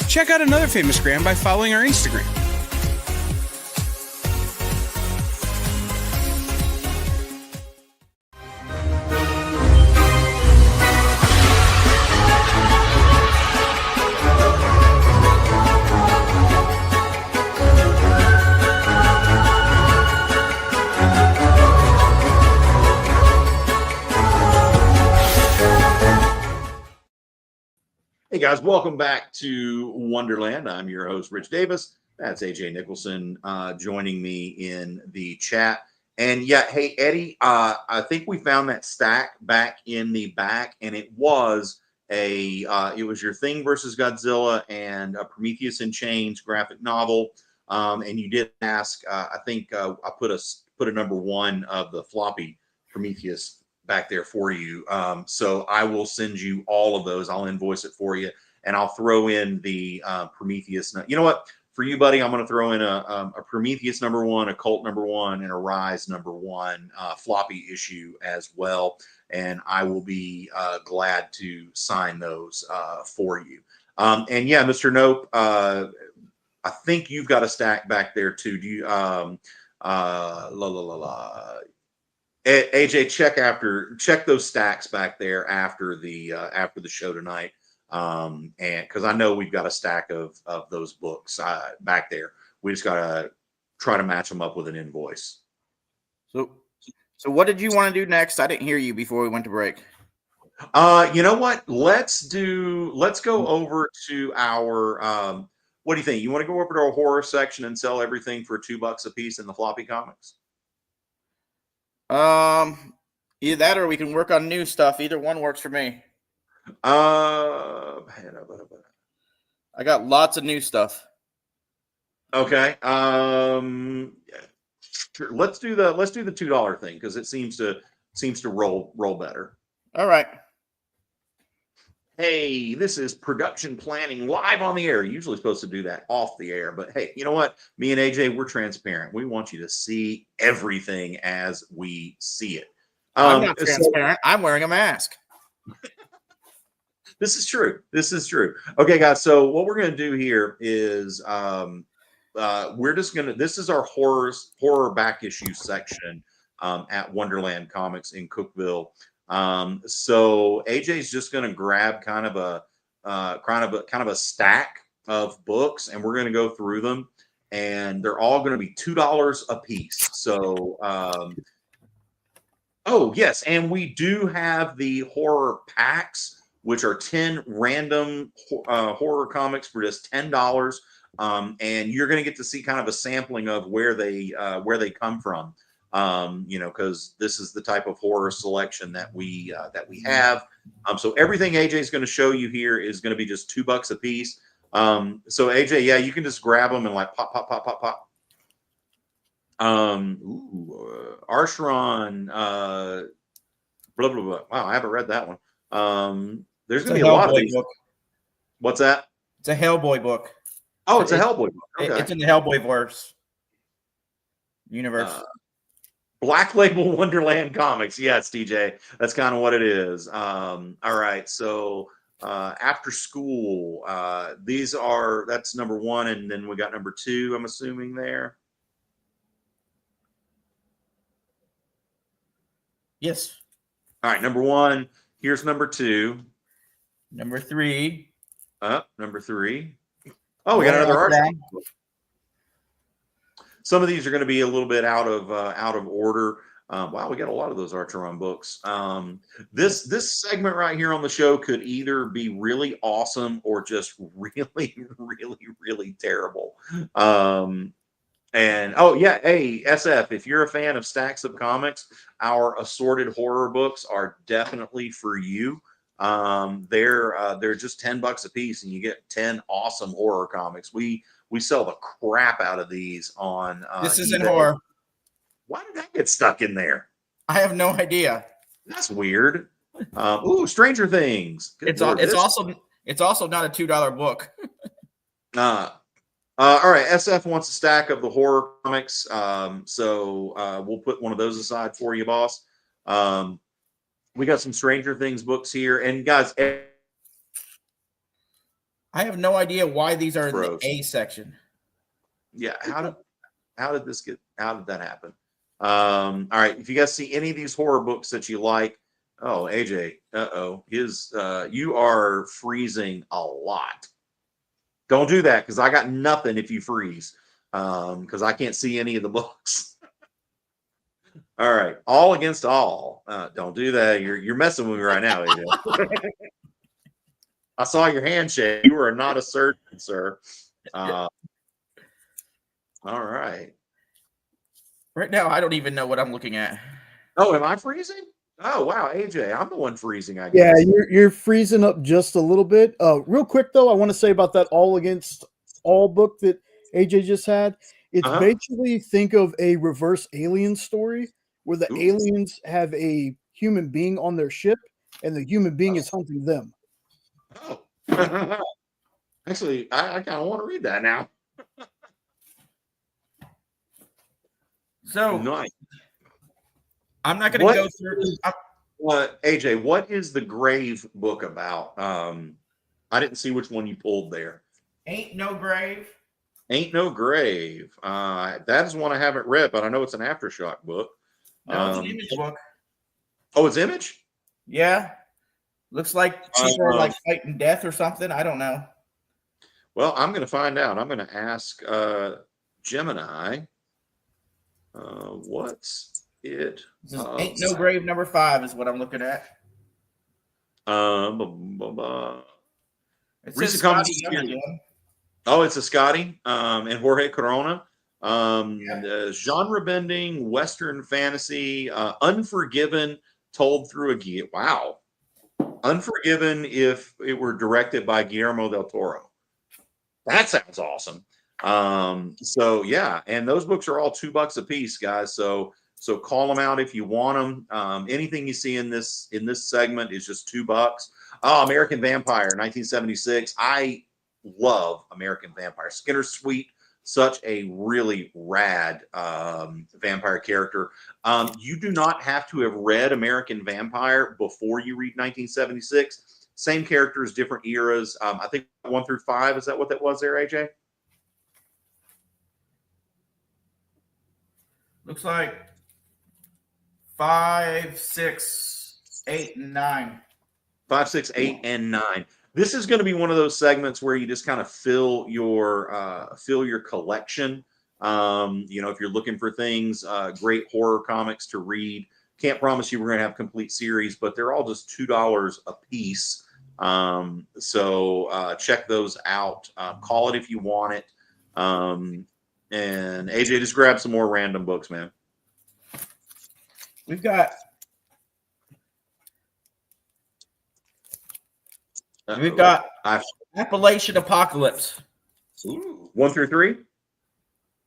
Check out another famous Graham by following our Instagram. Hey guys, welcome back to Wonderland. I'm your host, Rich Davis. That's AJ Nicholson joining me in the chat. And yeah, hey Eddie, I think we found that stack back in the back, and it was it was your Thing versus Godzilla and a Prometheus in Chains graphic novel. And you did ask, I think I put a number 1 of the floppy Prometheus back there for you. So I will send you all of those. I'll invoice it for you, and I'll throw in the Prometheus. You know what? For you, buddy, I'm going to throw in a Prometheus number 1, a Cult number 1, and a Rise number 1 floppy issue as well. And I will be glad to sign those for you. And yeah, Mr. Nope, I think you've got a stack back there too. Do you? AJ, check those stacks back there after the show tonight, and because I know we've got a stack of those books back there. We just gotta try to match them up with an invoice. So what did you want to do next? I didn't hear you before we went to break. You know what? Let's go over to our. What do you think? You want to go over to our horror section and sell everything for $2 a piece in the floppy comics? Either that or we can work on new stuff. Either one works for me. I got lots of new stuff. Okay. Sure. Let's do the $2 thing because it seems to roll better. All right. Hey, this is production planning live on the air. Usually supposed to do that off the air, but hey, you know what? Me and AJ, we're transparent. We want you to see everything as we see it. I'm not transparent. I'm wearing a mask. This is true. Okay, guys. So what we're going to do here is this is our horror back issue section at Wonderland Comics in Cookeville. So AJ's just going to grab kind of a stack of books, and we're going to go through them, and they're all going to be $2 a piece. So, oh yes, and we do have the horror packs, which are 10 random horror comics for just $10. And you're going to get to see kind of a sampling of where they come from. Because this is the type of horror selection that we have. So everything AJ is going to show you here is going to be just $2 a piece. So AJ, yeah, you can just grab them and like pop. Archeron, blah blah blah. Wow, I haven't read that one. There's going to be a lot of these. Book. What's that? It's a Hellboy book. Oh, it's a Hellboy book. Okay. It's in the Hellboy verse universe. Black Label Wonderland Comics. Yes, DJ. That's kind of what it is. All right. So after school, that's number 1, and then we got number 2, I'm assuming there. Yes. All right, number 1. Here's number 2. Number 3. Number 3. Oh, we got another art. Some of these are going to be a little bit out of order. Wow, we got a lot of those Archeron books. This segment right here on the show could either be really awesome or just really, really, really terrible. And oh yeah, hey SF, if you're a fan of stacks of comics, our assorted horror books are definitely for you. They're just $10 a piece, and you get 10 awesome horror comics. We sell the crap out of these on this isn't eBay. horror. Why did that get stuck in there? I have no idea. That's weird. Stranger Things. It's also not a $2 book. All right, SF wants a stack of the horror comics, so we'll put one of those aside for you, boss. We got some Stranger Things books here, and guys, I have no idea why these are in the Gross. A section. yeah, how did that happen? All right, if you guys see any of these horror books that you like, oh AJ, you are freezing a lot. Don't do that because I got nothing if you freeze, because I can't see any of the books. All right, All Against All. Don't do that. You're messing with me right now, AJ. I saw your handshake. You are not a surgeon, sir. All right. Right now, I don't even know what I'm looking at. Oh, am I freezing? Oh, wow, AJ, I'm the one freezing, I Yeah, guess. you're freezing up just a little bit. Real quick though, I want to say about that All Against All book that AJ just had. It's basically, think of a reverse alien story where the aliens have a human being on their ship and the human being is hunting them. Oh. Actually, I kind of want to read that now. So Nice. I'm not going to go through. AJ, what is the Grave book about? I didn't see which one you pulled there. Ain't No Grave. Ain't No Grave. That is one I haven't read, but I know it's an Aftershock book. No, it's an Image book. Oh, it's Image? Yeah. Looks like people are like fighting death or something. I don't know. Well, I'm going to find out. I'm going to ask Gemini. What's it? Ain't No Grave number 5 is what I'm looking at. Recent comics. Oh, it's a Scotty and Jorge Corona. Genre bending, Western fantasy, Unforgiven, told through a gear. Wow. Unforgiven if it were directed by Guillermo del Toro. That sounds awesome. So yeah, and those books are all $2 a piece, guys. So call them out if you want them. Anything you see in this segment is just $2. Oh, American Vampire, 1976. I love American Vampire. Skinner Sweet, such a really rad vampire character. You do not have to have read American Vampire before you read 1976. Same characters, different eras. I think 1 through 5. Is that what that was there, AJ? Looks like 5, 6, 8, and 9. 5, 6, 8, and 9. This is going to be one of those segments where you just kind of fill your collection. If you're looking for things, great horror comics to read. Can't promise you we're going to have complete series, but they're all just $2 a piece. So check those out. Call it if you want it. And AJ, just grab some more random books, man. We've got Appalachian Apocalypse. Ooh, 1 through 3?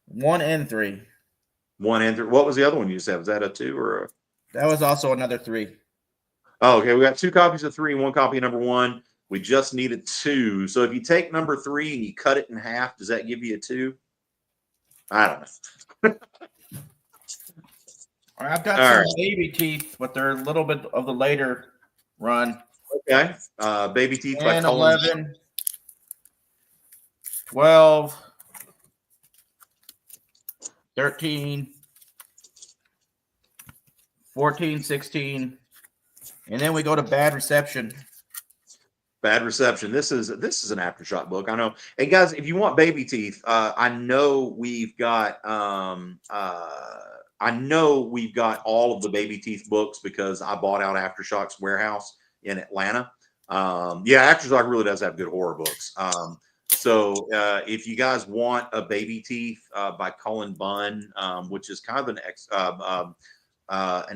1 and 3. 1 and 3. What was the other one you said? Was that a 2 or a? That was also another 3. Oh, okay. We got 2 copies of 3 and 1 copy of number 1. We just needed 2. So if you take number 3 and you cut it in half, does that give you a 2? I don't know. I've got some Baby Teeth, but they're a little bit of the later run. Okay. Baby Teeth by 11, 12, 13, 14, 16, and then we go to Bad Reception. Bad Reception. This is an Aftershock book. I know. Hey guys, if you want Baby Teeth, I know we've got all of the Baby Teeth books because I bought out Aftershock's warehouse in Atlanta. Aftershock really does have good horror books. So if you guys want a Baby Teeth by Cullen Bunn, which is kind of an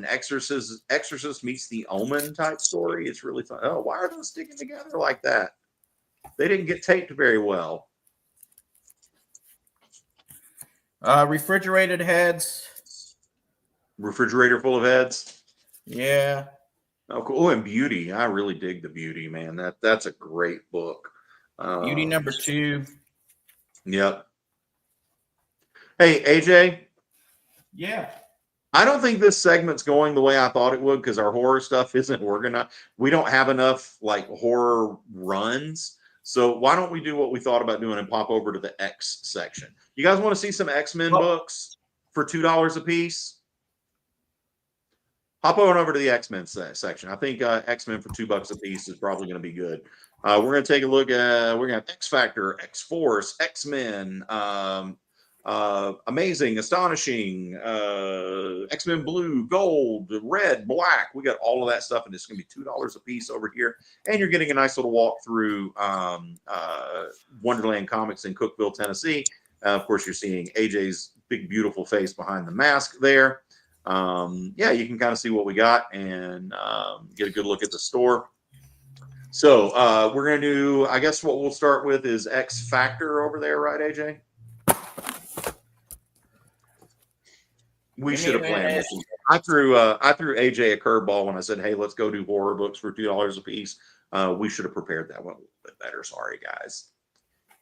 exorcist meets the Omen type story. It's really fun. Oh, why are those sticking together like that? They didn't get taped very well. Refrigerated Heads. Refrigerator full of heads. Yeah. Oh, cool. Oh, and Beauty. I really dig the Beauty, man. That's a great book. Beauty number 2. Yep. Hey, AJ. Yeah. I don't think this segment's going the way I thought it would because our horror stuff isn't organized. We don't have enough like horror runs. So why don't we do what we thought about doing and pop over to the X section? You guys want to see some X-Men books for $2 a piece? Hop on over to the X-Men section. I think X-Men for $2 a piece is probably going to be good. We're going to take a look at, we're going to have X Factor, X Force, X-Men, Amazing, Astonishing, X-Men Blue, Gold, Red, Black. We got all of that stuff, and it's going to be $2 a piece over here. And you're getting a nice little walk through Wonderland Comics in Cookeville, Tennessee. Of course, you're seeing AJ's big, beautiful face behind the mask there. Yeah, you can kind of see what we got and get a good look at the store. So we're going to do, I guess what we'll start with is X Factor over there, right, AJ? We should have planned this. I threw AJ a curveball when I said, "Hey, let's go do horror books for $2 a piece." We should have prepared that one a little bit better. Sorry, guys.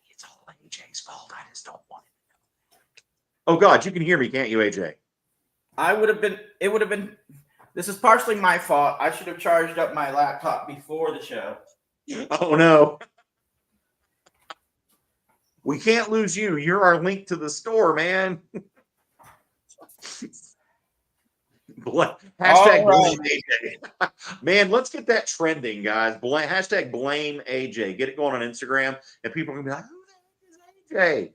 It's all AJ's fault. I just don't want it. Oh God, you can hear me, can't you, AJ? I would have been. It would have been. This is partially my fault. I should have charged up my laptop before the show. Oh no. We can't lose you. You're our link to the store, man. Hashtag blame AJ. Man, let's get that trending, guys. Hashtag blame AJ. Get it going on Instagram, and people are gonna be like, "Who the heck is AJ?"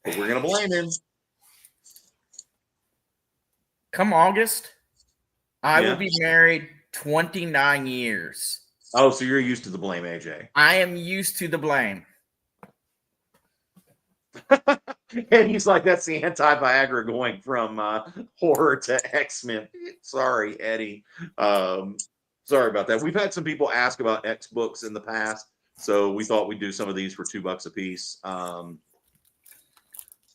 But we're gonna blame him. Come August, I will be married 29 years. Oh, so you're used to the blame, AJ. I am used to the blame. And he's like, that's the anti-Viagra going from horror to X-Men. Sorry, Eddie. Sorry about that. We've had some people ask about X books in the past, so we thought we'd do some of these for $2 a piece.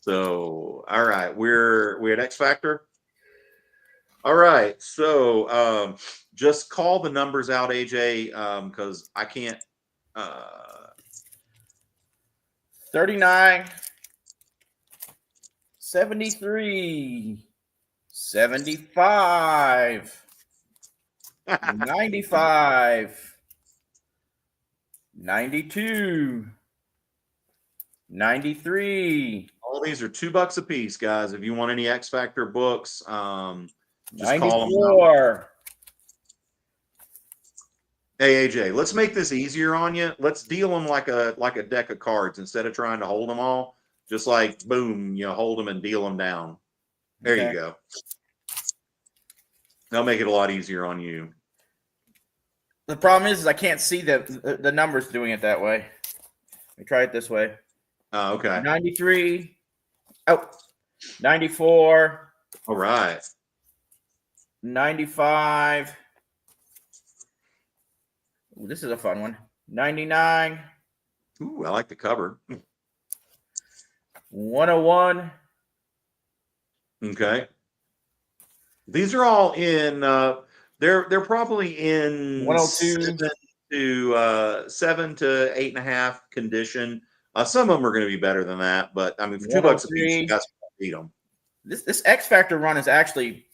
So, all right, we're at X Factor. All right, so just call the numbers out, AJ, because I can't. 39, 73, 75, 95, 92, 93. All these are $2 a piece, guys. If you want any X Factor books, just 94. call them. Hey AJ, let's make this easier on you. Let's deal them like a deck of cards instead of trying to hold them all. Just like boom, hold them and deal them down. There you go. That'll make it a lot easier on you. The problem is I can't see the numbers doing it that way. Let me try it this way. Okay. 93. Oh, 94. All right. 95. Ooh, this is a fun one. 99. Ooh, I like the cover. 101. Okay. These are all in. They're probably in 102 7 to 8.5 condition. Some of them are going to be better than that, but I mean, for $2 a piece, you guys can beat them. This X Factor run is actually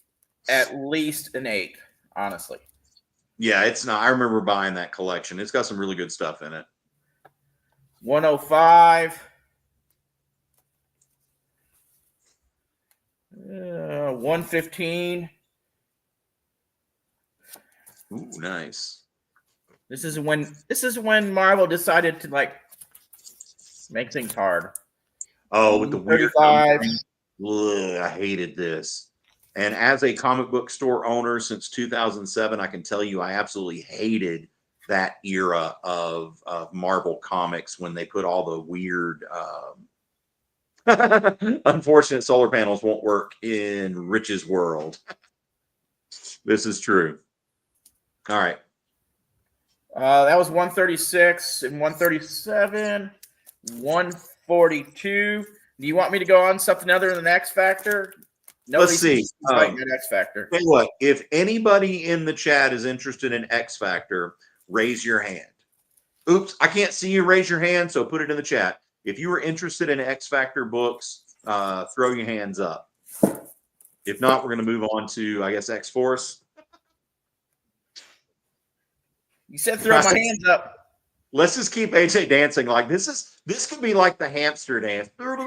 at least an 8, honestly. Yeah, it's not. I remember buying that collection. It's got some really good stuff in it. 105. 115. Ooh, nice. This is when Marvel decided to make things hard. Oh, with the weird 35. Ugh, I hated this. And as a comic book store owner since 2007, I can tell you I absolutely hated that era of Marvel Comics when they put all the weird, unfortunate solar panels won't work in Rich's world. This is true. All right. That was 136 and 137, 142. Do you want me to go on something other than X Factor? Let's see. X Factor. Tell you what, if anybody in the chat is interested in X Factor, raise your hand. Oops, I can't see you raise your hand, so put it in the chat. If you are interested in X Factor books, throw your hands up. If not, we're going to move on to, I guess, X-Force. You said throw my hands up. Let's just keep AJ dancing like this. This could be like the hamster dance. Can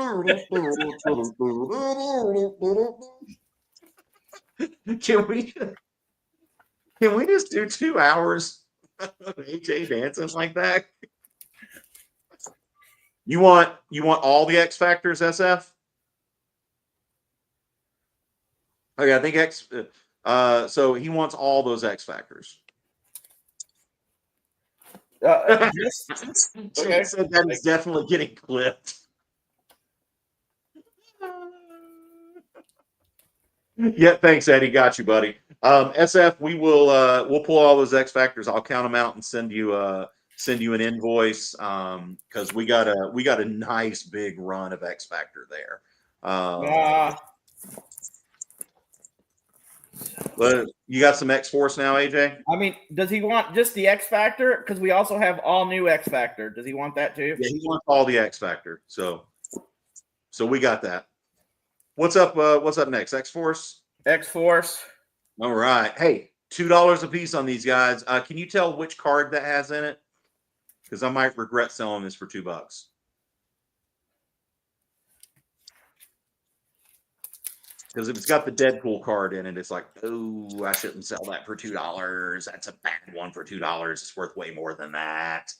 we just do 2 hours of AJ dancing like that? You want all the X Factors, SF? Okay, I think so he wants all those X Factors. Okay. So that is definitely getting clipped. Yeah, thanks, Eddie. Got you, buddy. SF, we'll pull all those X Factors. I'll count them out and send you an invoice because we got a nice big run of X Factor there. But you got some X-Force now, AJ? I mean, does he want just the X Factor? Because we also have all new X Factor. Does he want that too? Yeah, he wants all the X Factor. So we got that. What's up next? X-Force? X-Force. All right. Hey, $2 a piece on these guys. Can you tell which card that has in it? Because I might regret selling this for $2. Because if it's got the Deadpool card in it, it's like, oh, I shouldn't sell that for $2. That's a bad one for $2. It's worth way more than that.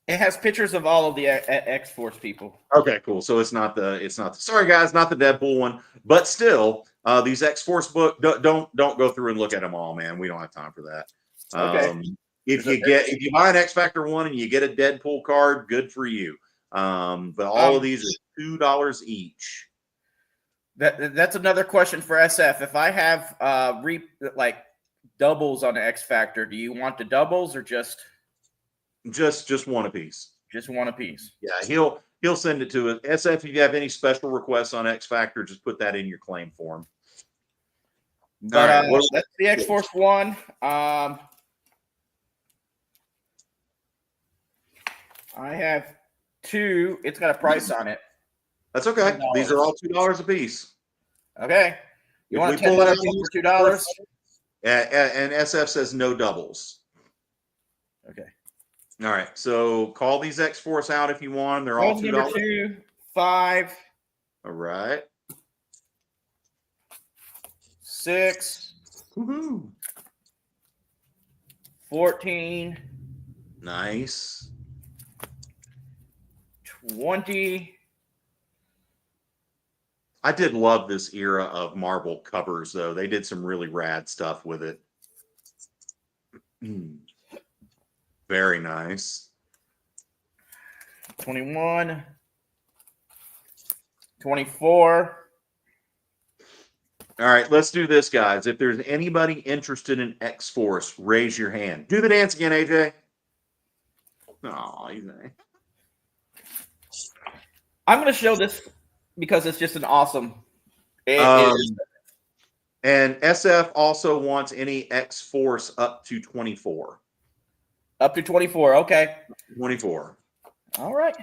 It has pictures of all of the X-Force people. Okay, cool. So it's not the sorry guys, not the Deadpool one, but still, these X-Force book don't go through and look at them all, man. We don't have time for that. Okay. If you buy an X Factor one and you get a Deadpool card, good for you. But all of these are $2 each. That's another question for SF. If I have like doubles on the X Factor, do you want the doubles or just one apiece? Just one apiece. Yeah, he'll send it to us. SF, if you have any special requests on X Factor, just put that in your claim form. But that's the X-Force one. I have 2. It's got a price on it. That's okay. $10. These are all $2 a piece. Okay. You want a $10 piece for $2? And SF says no doubles. Okay. All right. So call these X-Force out if you want them. They're all $2. Number 2, 5. All right. 6. Woohoo. 14. Nice. 20. I did love this era of Marvel covers, though. They did some really rad stuff with it. Very nice. 21. 24. All right, let's do this, guys. If there's anybody interested in X-Force, raise your hand. Do the dance again, AJ. Oh, I'm going to show this because it's just an awesome. And SF also wants any X-Force up to 24. Up to 24. Okay. 24. All right.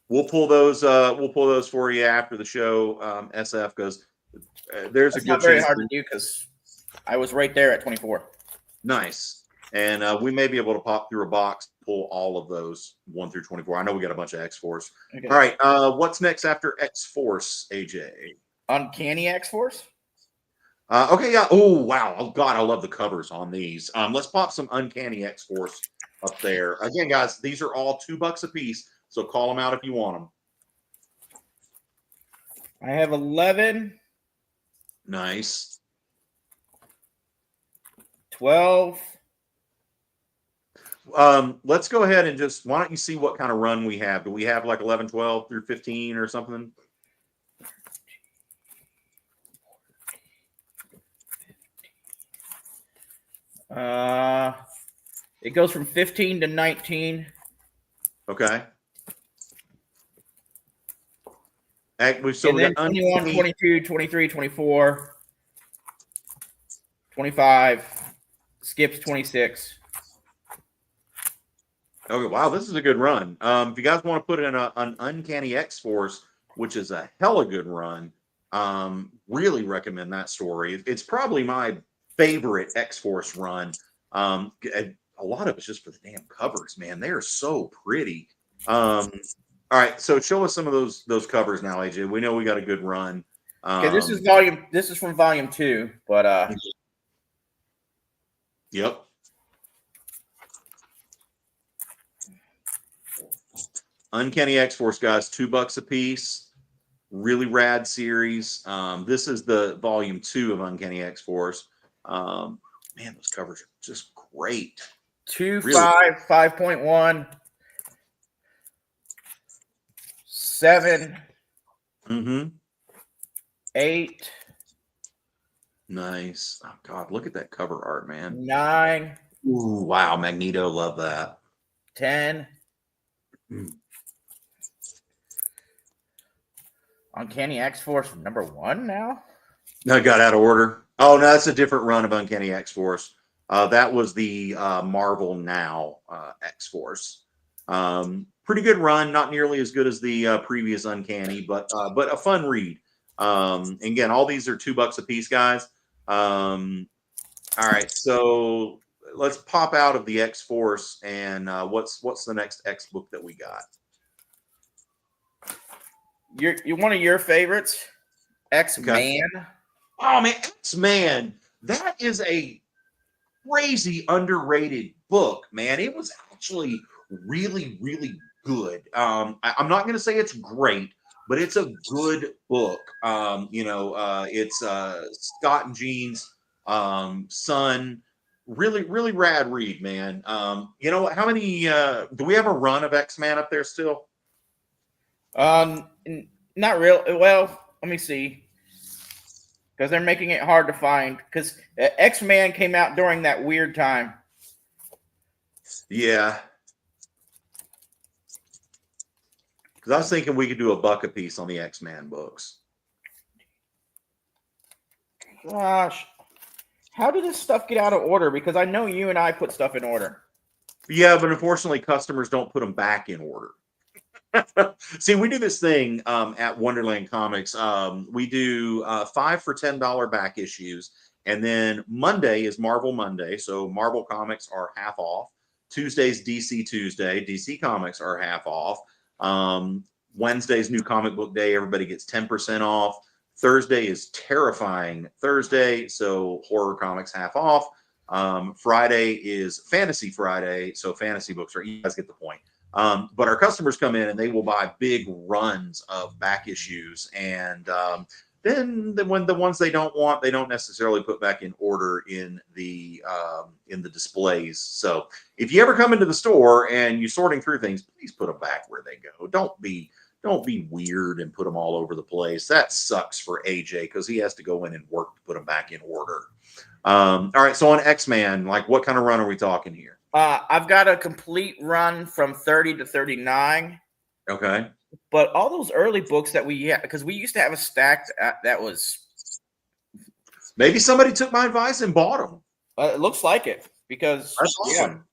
We'll pull those for you after the show. SF goes. There's That's a good not very chance hard to do because I was right there at 24. Nice. And we may be able to pop through a box, pull all of those 1 through 24. I know we got a bunch of X-Force. Okay. All right. What's next after X-Force, AJ? Uncanny X-Force? Okay, yeah. Oh, wow. Oh, God, I love the covers on these. Let's pop some Uncanny X-Force up there. Again, guys, these are all $2 a piece, so call them out if you want them. I have 11. Nice. 12. Let's go ahead and just, why don't you see what kind of run we have? Do we have like 11, 12 through 15 or something? It goes from 15 to 19. Okay. So and then 21, 22, 23, 24, 25, skips 26. Okay, wow, this is a good run. If you guys want to put in an Uncanny X-Force, which is a hella good run, really recommend that story. It's probably my favorite X-Force run. A lot of it's just for the damn covers, man. They are so pretty. All right, so show us some of those covers now, AJ. We know we got a good run. Okay, this is volume. This is from volume 2, but yep. Uncanny X-Force, guys, $2 a piece. Really rad series. This is the volume 2 of Uncanny X-Force. Man, those covers are just great. 2, Really? 5.1, 7, Mm-hmm. 8, Nice. Oh God, look at that cover art, man. 9, Ooh, wow, Magneto, love that. 10. Mm. Uncanny X-Force #1 now? No, got out of order. Oh, no, that's a different run of Uncanny X-Force. That was the Marvel Now X-Force. Pretty good run, not nearly as good as the previous Uncanny, but a fun read. Again, all these are $2 a piece, guys. All right, so let's pop out of the X-Force and what's the next X book that we got? You're one of your favorites, X-Man. Okay. Oh man, X-Man. That is a crazy underrated book, man. It was actually really, really good. I'm not going to say it's great, but it's a good book. It's Scott and Jean's son. Really, really rad read, man. You know what? How many do we have a run of X-Man up there still? Not real. Well, let me see, because they're making it hard to find. Because X-Man came out during that weird time. Yeah. Because I was thinking we could do $1 a piece on the X-Man books. Gosh, how did this stuff get out of order? Because I know you and I put stuff in order. Yeah, but unfortunately, customers don't put them back in order. See, we do this thing at Wonderland Comics. We do 5 for $10 back issues. And then Monday is Marvel Monday. So Marvel comics are half off. Tuesday's DC Tuesday. DC comics are half off. Wednesday's New Comic Book Day. Everybody gets 10% off. Thursday is Terrifying Thursday. So horror comics half off. Friday is Fantasy Friday. So fantasy books are, you guys get the point. But our customers come in and they will buy big runs of back issues. And then when the ones they don't want, they don't necessarily put back in order in the displays. So if you ever come into the store and you're sorting through things, please put them back where they go. Don't be weird and put them all over the place. That sucks for AJ because he has to go in and work to put them back in order. All right. So on X-Man, like what kind of run are we talking here? I've got a complete run from 30 to 39. Okay. But all those early books that we had, because we used to have a stack that was. Maybe somebody took my advice and bought them. It looks like it because that's awesome.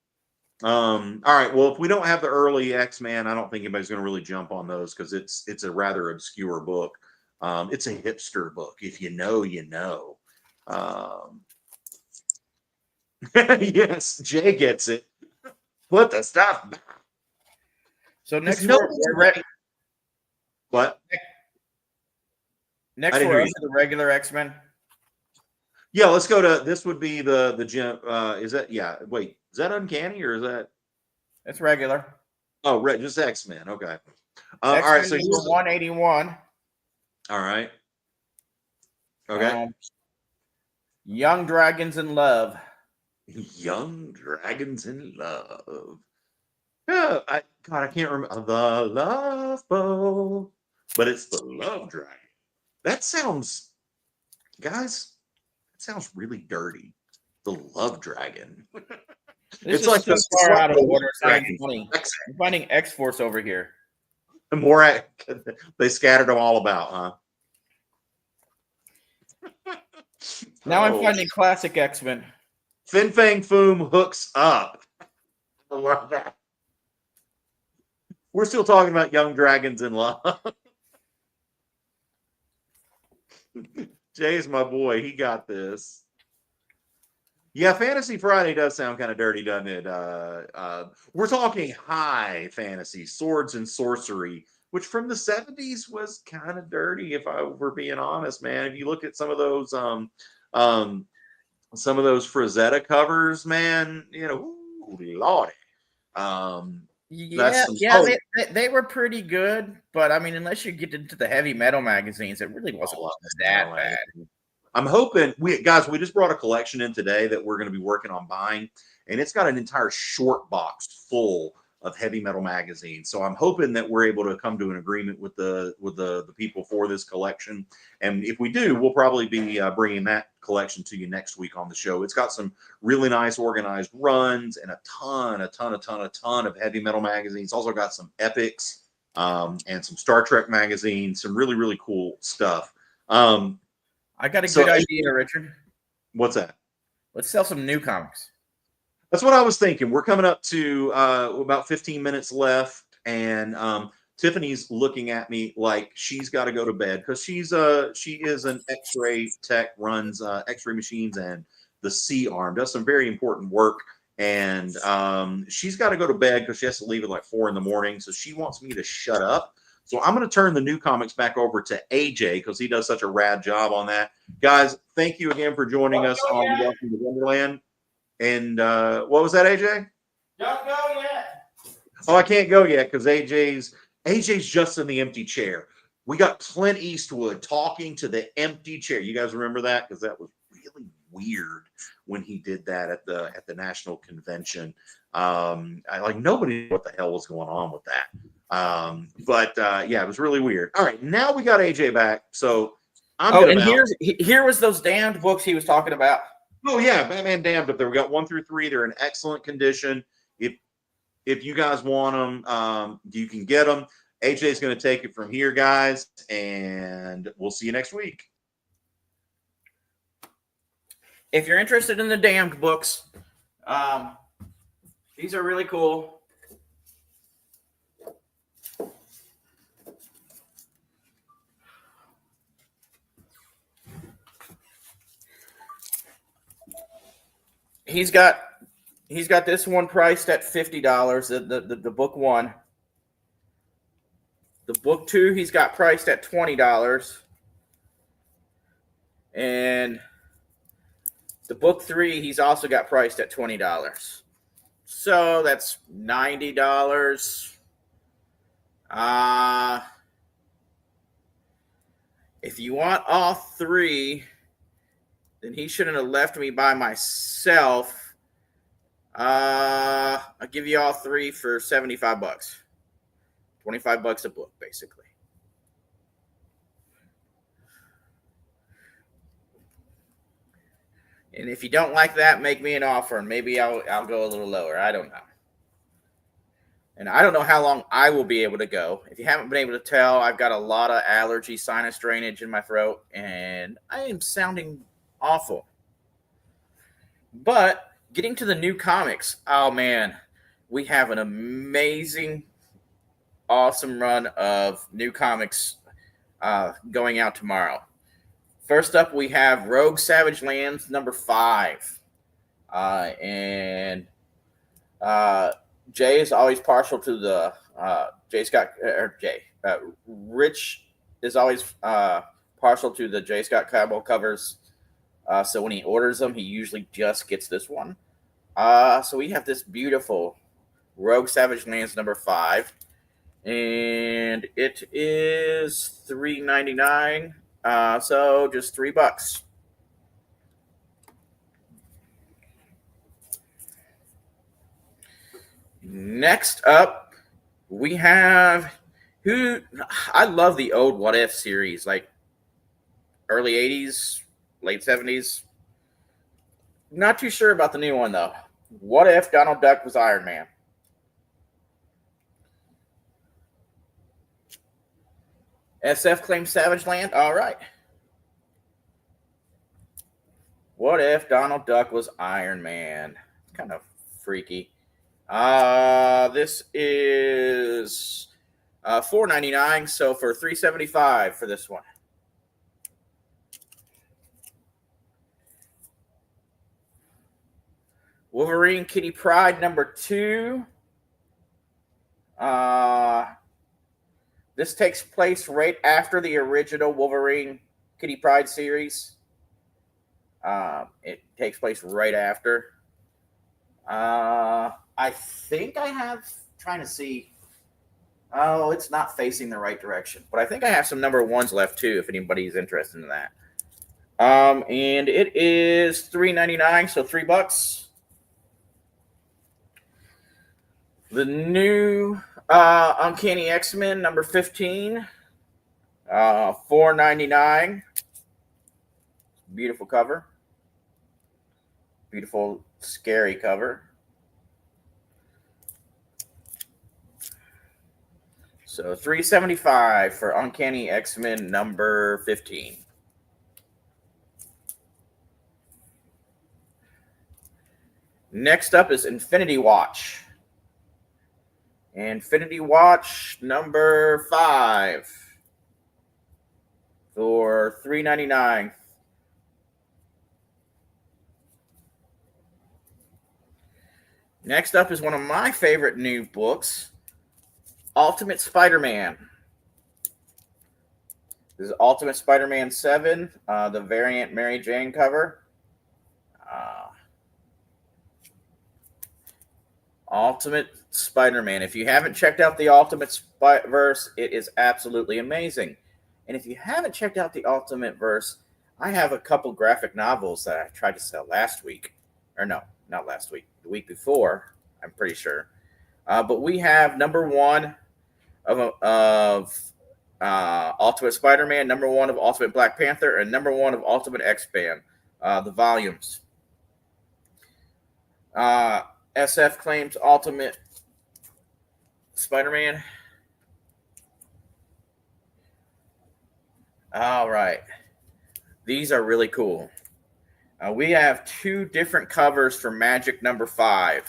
All right. Well, if we don't have the early X-Man, I don't think anybody's going to really jump on those because it's a rather obscure book. It's a hipster book. If you know, you know. Yes, Jay gets it. Put the stuff back. So next we're ready. What? Next we're the regular X-Men. Yeah, let's go to this. Would be the gym. Is that Wait, is that Uncanny or is that? It's regular. Oh, right, just X-Men. Okay. All right. So 181. All right. Okay. Young Dragons in Love. Young Dragons in Love. Yeah, I can't remember the Love Boat, but it's the Love Dragon. That sounds, guys, that sounds really dirty. The Love Dragon. It's like so far out of order. I'm finding X-Force over here. They scattered them all about, huh? Now I'm finding classic X-Men. Fin Fang Foom hooks up. I love that. We're still talking about young dragons in love. Jay's my boy. He got this. Yeah, Fantasy Friday does sound kind of dirty, doesn't it? We're talking high fantasy, swords and sorcery, which from the 70s was kind of dirty, if I were being honest, man. If you look at some of those Frazetta covers, man, you know, ooh, lordy. They were pretty good, but I mean, unless you get into the heavy metal magazines, it really wasn't that bad. I'm hoping we just brought a collection in today that we're going to be working on buying, and it's got an entire short box full of heavy metal magazines. So I'm hoping that we're able to come to an agreement with the people for this collection. And if we do, we'll probably be bringing that collection to you next week on the show. It's got some really nice organized runs and a ton of heavy metal magazines. It's also got some epics and some Star Trek magazines, some really, really cool stuff. I got a good idea, Richard. What's that? Let's sell some new comics. That's what I was thinking. We're coming up to about 15 minutes left, and Tiffany's looking at me like she's got to go to bed because she is an X-ray tech, runs X-ray machines and the C-arm, does some very important work, and she's got to go to bed because she has to leave at like 4 a.m. So she wants me to shut up. So I'm going to turn the new comics back over to AJ because he does such a rad job on that. Guys, thank you again for joining us on Welcome to Wonderland. And what was that, AJ? Don't go yet. Oh, I can't go yet because AJ's just in the empty chair. We got Clint Eastwood talking to the empty chair. You guys remember that? Because that was really weird when he did that at the national convention. Nobody knew what the hell was going on with that. But it was really weird. All right, now we got AJ back. So here was those damned books he was talking about. Oh yeah, Batman Damned Up there. We got 1 through 3. They're in excellent condition. If you guys want them, you can get them. AJ's going to take it from here, guys, and we'll see you next week. If you're interested in the Damned books, these are really cool. He's got this one priced at $50. The book 1. The book 2 he's got priced at $20, and the book 3 he's also got priced at $20. So that's $90. If you want all 3. Then he shouldn't have left me by myself. I'll give you all 3 for $75. $25 a book, basically. And if you don't like that, make me an offer, and maybe I'll go a little lower. I don't know. And I don't know how long I will be able to go. If you haven't been able to tell, I've got a lot of allergy, sinus drainage in my throat, and I am sounding awful. But getting to the new comics, oh man, we have an amazing, awesome run of new comics going out tomorrow. First up, we have Rogue Savage Lands number 5. And Jay is always partial to the Rich is always partial to the J. Scott Campbell covers. So when he orders them, he usually just gets this one. So we have this beautiful Rogue Savage Lands number 5, and it is $3.99. So just $3. Next up, we have I love the old What If series, like early 80s. Late 70s. Not too sure about the new one, though. What if Donald Duck was Iron Man? SF claims Savage Land? All right. What if Donald Duck was Iron Man? Kind of freaky. This is $4.99. So for $3.75 for this one. Wolverine Kitty Pryde #2. This takes place right after the original Wolverine Kitty Pryde series. It takes place right after. I think I have, trying to see. Oh, it's not facing the right direction. But I think I have some #1s left too, if anybody's interested in that. And it is $3.99, so $3. The new Uncanny X-Men #15, $4.99. Beautiful cover. Beautiful, scary cover. So $3.75 for Uncanny X-Men #15. Next up is Infinity Watch. Infinity Watch #5 for $3.99. Next up is one of my favorite new books, Ultimate Spider-Man. This is Ultimate Spider-Man 7, the variant Mary Jane cover. Ultimate Spider-Man. If you haven't checked out the Ultimate Verse, it is absolutely amazing. And if you haven't checked out the Ultimate Verse, I have a couple graphic novels that I tried to sell last week. Or no, not last week. The week before, I'm pretty sure. But we have #1 of Ultimate Spider-Man, #1 of Ultimate Black Panther, and #1 of Ultimate X-Men, the volumes. SF claims Ultimate Spider-Man. All right. These are really cool. We have 2 different covers for Magic #5.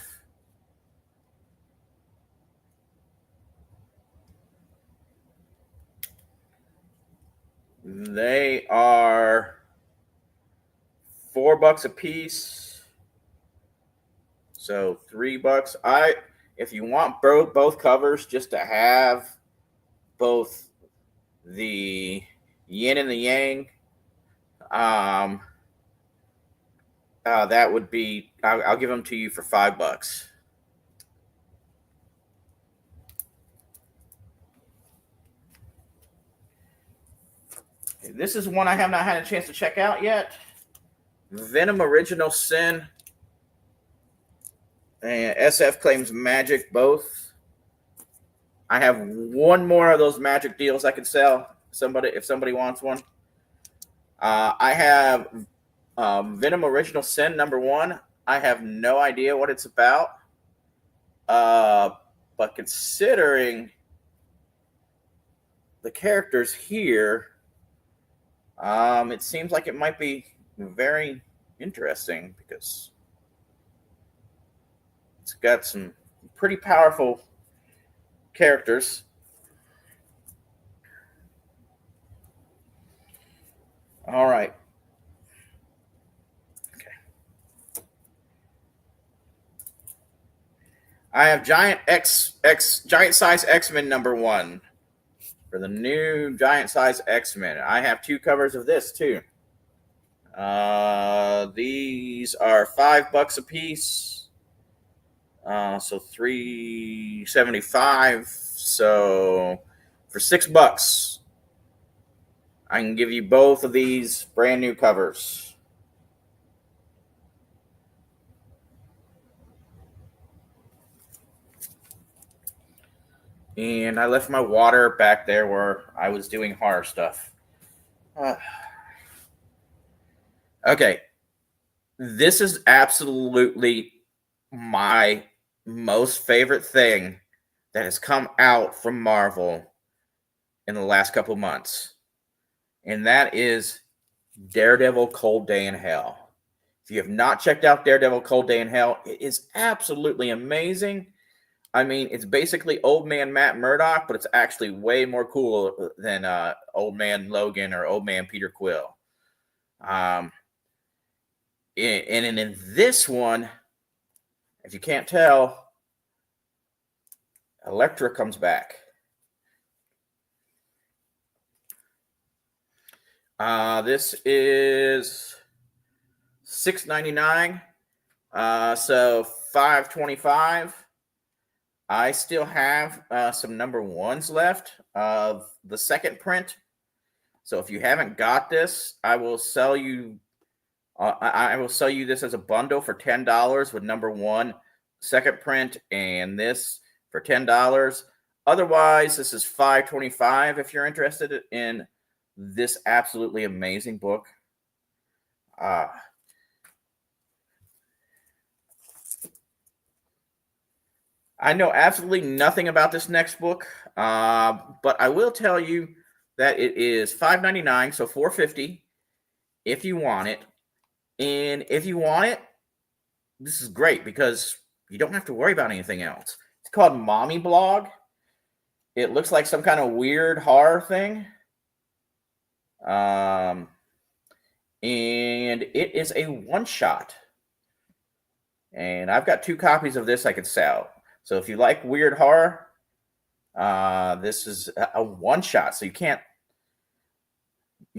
They are $4 a piece. So $3. If you want both covers, just to have both the yin and the yang, that would be. I'll give them to you for $5. This is one I have not had a chance to check out yet. Venom Original Sin. And SF claims Magic both. I have one more of those Magic deals I can sell. If somebody wants one. I have Venom Original Sin #1. I have no idea what it's about. But considering the characters here, it seems like it might be very interesting because it's got some pretty powerful characters. All right. Okay. I have Giant Size X-Men #1 for the new Giant Size X-Men. I have 2 covers of this too. These are $5 a piece. So $3.75. So for $6, I can give you both of these brand new covers. And I left my water back there where I was doing horror stuff. Okay. This is absolutely my most favorite thing that has come out from Marvel in the last couple months. And that is Daredevil Cold Day in Hell. If you have not checked out Daredevil Cold Day in Hell, it is absolutely amazing. I mean, it's basically Old Man Matt Murdock, but it's actually way more cool than Old Man Logan or Old Man Peter Quill. And in this one, if you can't tell, Elektra comes back. This is $6.99, so $5.25. I still have some number ones left of the second print. So if you haven't got this, I will sell you. I will sell you this as a bundle for $10 with number one, second print, and this for $10. Otherwise, this is $5.25 if you're interested in this absolutely amazing book. I know absolutely nothing about this next book, but I will tell you that it is $5.99, so $4.50 if you want it. And if you want it, this is great because you don't have to worry about anything else. It's called Mommy Blog. It looks like some kind of weird horror thing. And it is a one-shot. And I've got 2 copies of this I could sell. So if you like weird horror, this is a one-shot. So you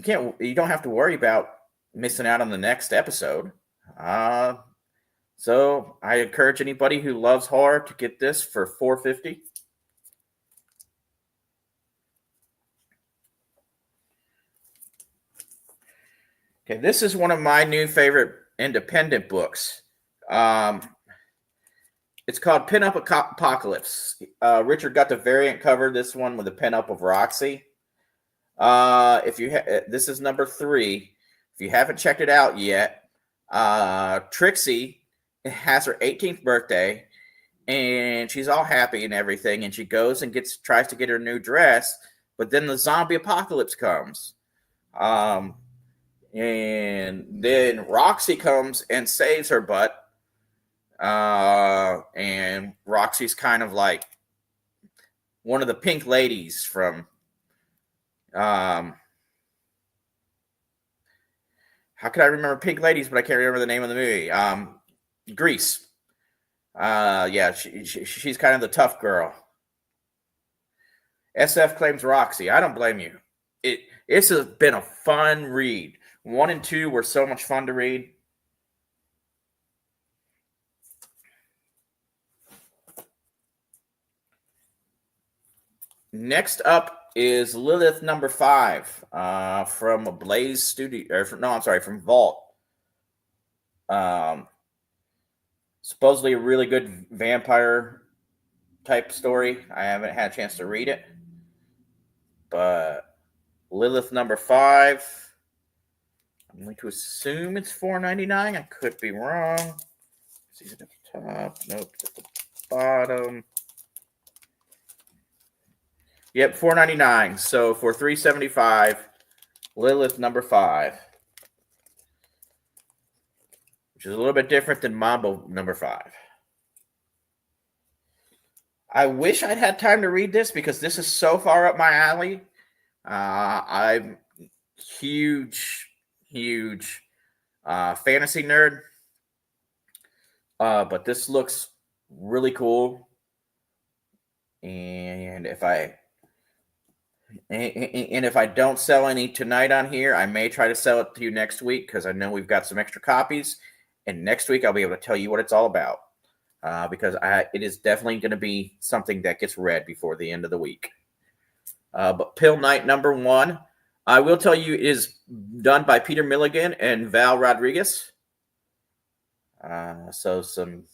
don't have to worry about missing out on the next episode. So I encourage anybody who loves horror to get this for $4.50. Okay, this is one of my new favorite independent books. It's called Pin-Up Apocalypse. Richard got the variant cover, this one with a pin-up of Roxy. This is number 3. If you haven't checked it out yet, Trixie has her 18th birthday, and she's all happy and everything, and she goes and tries to get her new dress, but then the zombie apocalypse comes. And then Roxy comes and saves her butt. And Roxy's kind of like one of the pink ladies from how could I remember Pink Ladies, but I can't remember the name of the movie. Grease. Yeah, she's kind of the tough girl. SF claims Roxy. I don't blame you. It's been a fun read. 1 and 2 were so much fun to read. Next up is Lilith number 5 from Blaze Studio. From Vault. Supposedly a really good vampire type story. I haven't had a chance to read it. But Lilith number 5. I'm going to assume it's $4.99. I could be wrong. See it at the top. Nope, at the bottom. Yep, $4.99. So for $3.75, Lilith number 5, which is a little bit different than Mambo number 5. I wish I'd had time to read this because this is so far up my alley. I'm huge fantasy nerd, but this looks really cool. And if I don't sell any tonight on here, I may try to sell it to you next week because I know we've got some extra copies. And next week I'll be able to tell you what it's all about because it is definitely going to be something that gets read before the end of the week. But Pill Night number 1, I will tell you, is done by Peter Milligan and Val Rodriguez. So some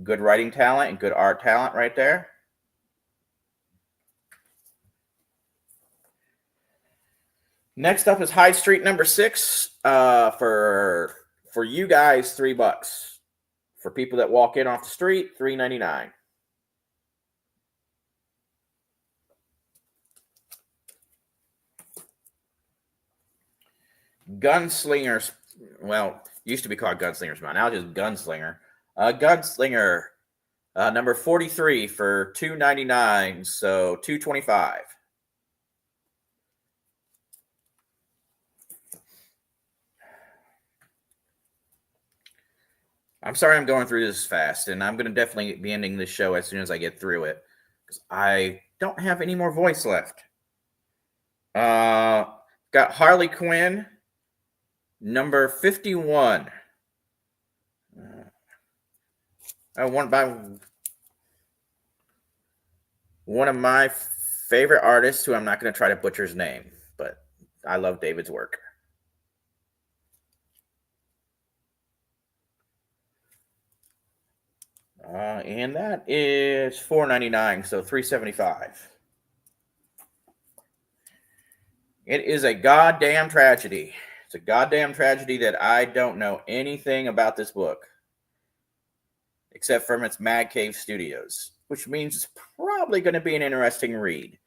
good writing talent and good art talent right there. Next up is High Street number 6 for you guys, $3. For people that walk in off the street, $3.99. Gunslingers. Well, Used to be called Gunslinger's Mountain. Now just Gunslinger. Gunslinger, number 43 for $2.99, so $2.25. I'm sorry I'm going through this fast, and I'm going to definitely be ending this show as soon as I get through it, because I don't have any more voice left. Got Harley Quinn, number 51. One of my favorite artists, who I'm not going to try to butcher his name, but I love David's work. And that is $4.99, so $3.75. It is a goddamn tragedy. It's a goddamn tragedy that I don't know anything about this book, except from its Mad Cave Studios, which means it's probably going to be an interesting read.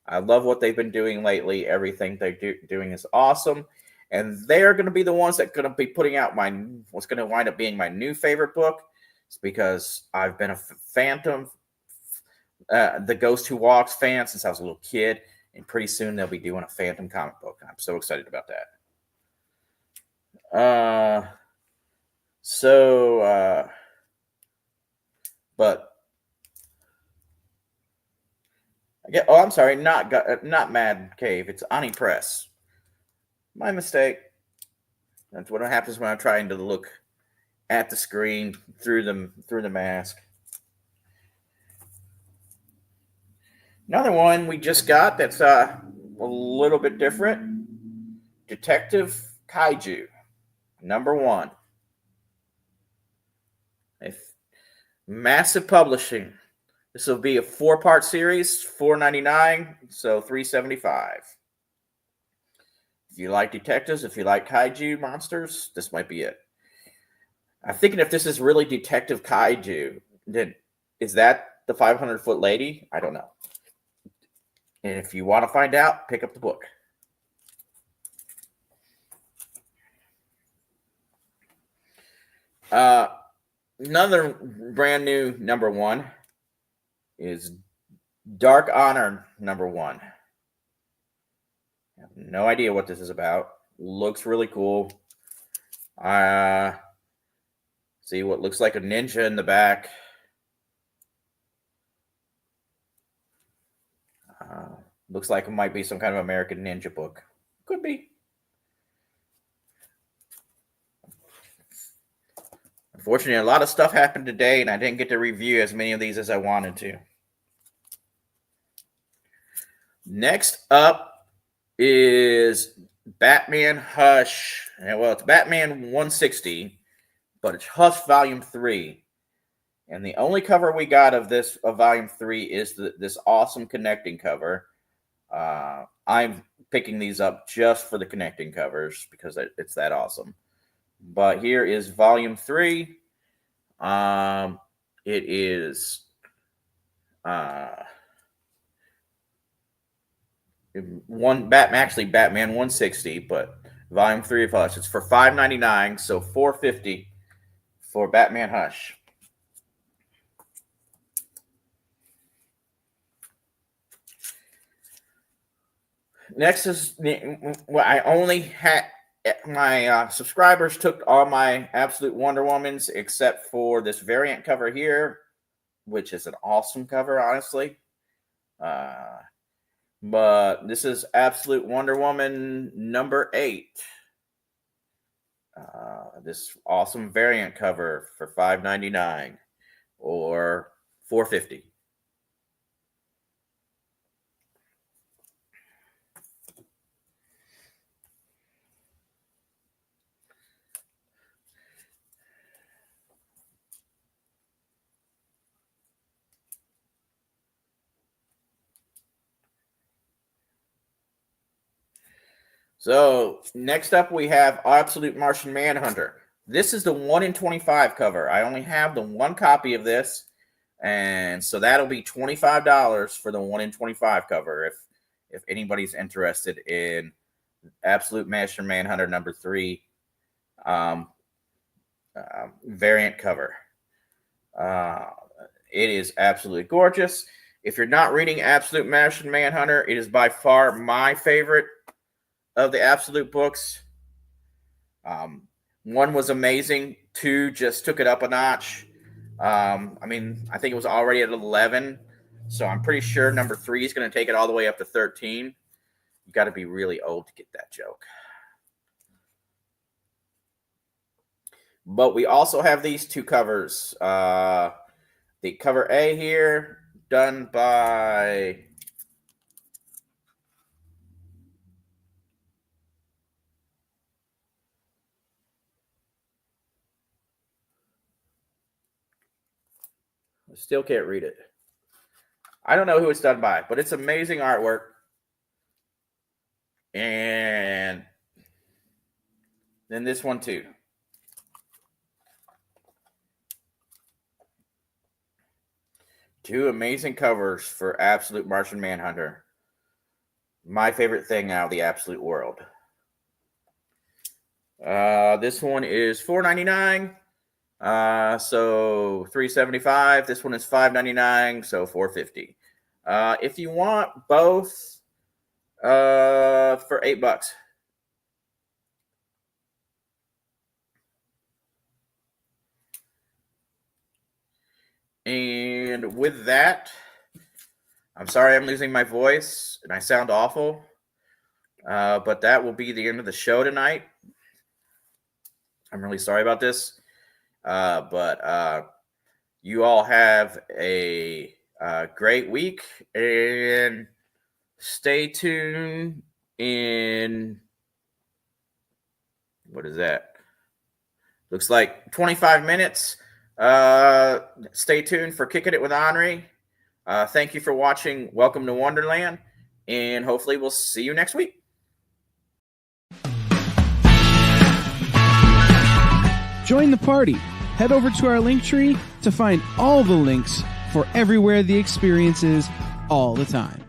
I love what they've been doing lately. Everything they're doing is awesome. And they're going to be the ones that are going to be putting out what's going to wind up being my new favorite book. It's because I've been a Phantom, the Ghost Who Walks fan since I was a little kid. And pretty soon they'll be doing a Phantom comic book. I'm so excited about that. I'm sorry, not Mad Cave. It's Ani Press. My mistake. That's what happens when I'm trying to look at the screen through the mask. Another one we just got that's a little bit different. Detective Kaiju, number 1. Massive Publishing. This will be a 4-part series, $4.99, so $3.75. If you like detectives, if you like kaiju monsters, this might be it. I'm thinking if this is really Detective Kaiju, then is that the 500-foot lady? I don't know. And if you want to find out, pick up the book. Another brand new number 1 is Dark Honor number 1. I have no idea what this is about. Looks really cool. See what looks like a ninja in the back. Looks like it might be some kind of American Ninja book. Could be. Unfortunately, a lot of stuff happened today, and I didn't get to review as many of these as I wanted to. Next up is Batman Hush. Well, it's Batman 160, but it's Hush Volume 3. And the only cover we got of Volume 3 is this awesome connecting cover. I'm picking these up just for the connecting covers because it's that awesome. But here is Volume 3. It is Batman 160, but Volume 3 of Hush. It's for $5.99, so $4.50 for Batman Hush. Next is I only had my subscribers took all my Absolute Wonder Womans except for this variant cover here, which is an awesome cover, honestly. But this is Absolute Wonder Woman number 8. This awesome variant cover for $5.99 or $4.50. So next up we have Absolute Martian Manhunter. This is the 1 in 25 cover. I only have the one copy of this, and so that'll be $25 for the 1 in 25 cover if anybody's interested in Absolute Martian Manhunter number 3. variant cover. It is absolutely gorgeous. If you're not reading Absolute Martian Manhunter, it is by far my favorite of the Absolute books. 1 was amazing. 2 just took it up a notch. I think it was already at 11, so I'm pretty sure number 3 is going to take it all the way up to 13. You got to be really old to get that joke. But we also have these 2 covers. The cover A here, done by I still can't read it. I don't know who it's done by, but it's amazing artwork. And then this one too. Two amazing covers for Absolute Martian Manhunter. My favorite thing out of the Absolute world. This one is $4.99. So $3.75. This one is $5.99. So $4.50. If you want both, for $8. And with that, I'm sorry I'm losing my voice and I sound awful, but that will be the end of the show tonight. I'm really sorry about this, but you all have a great week and stay tuned in, what is that? Looks like 25 minutes. Stay tuned for Kicking It with Henri. Thank you for watching. Welcome to Wonderland, and hopefully we'll see you next week. Join the party. Head over to our link tree to find all the links for everywhere the experience is all the time.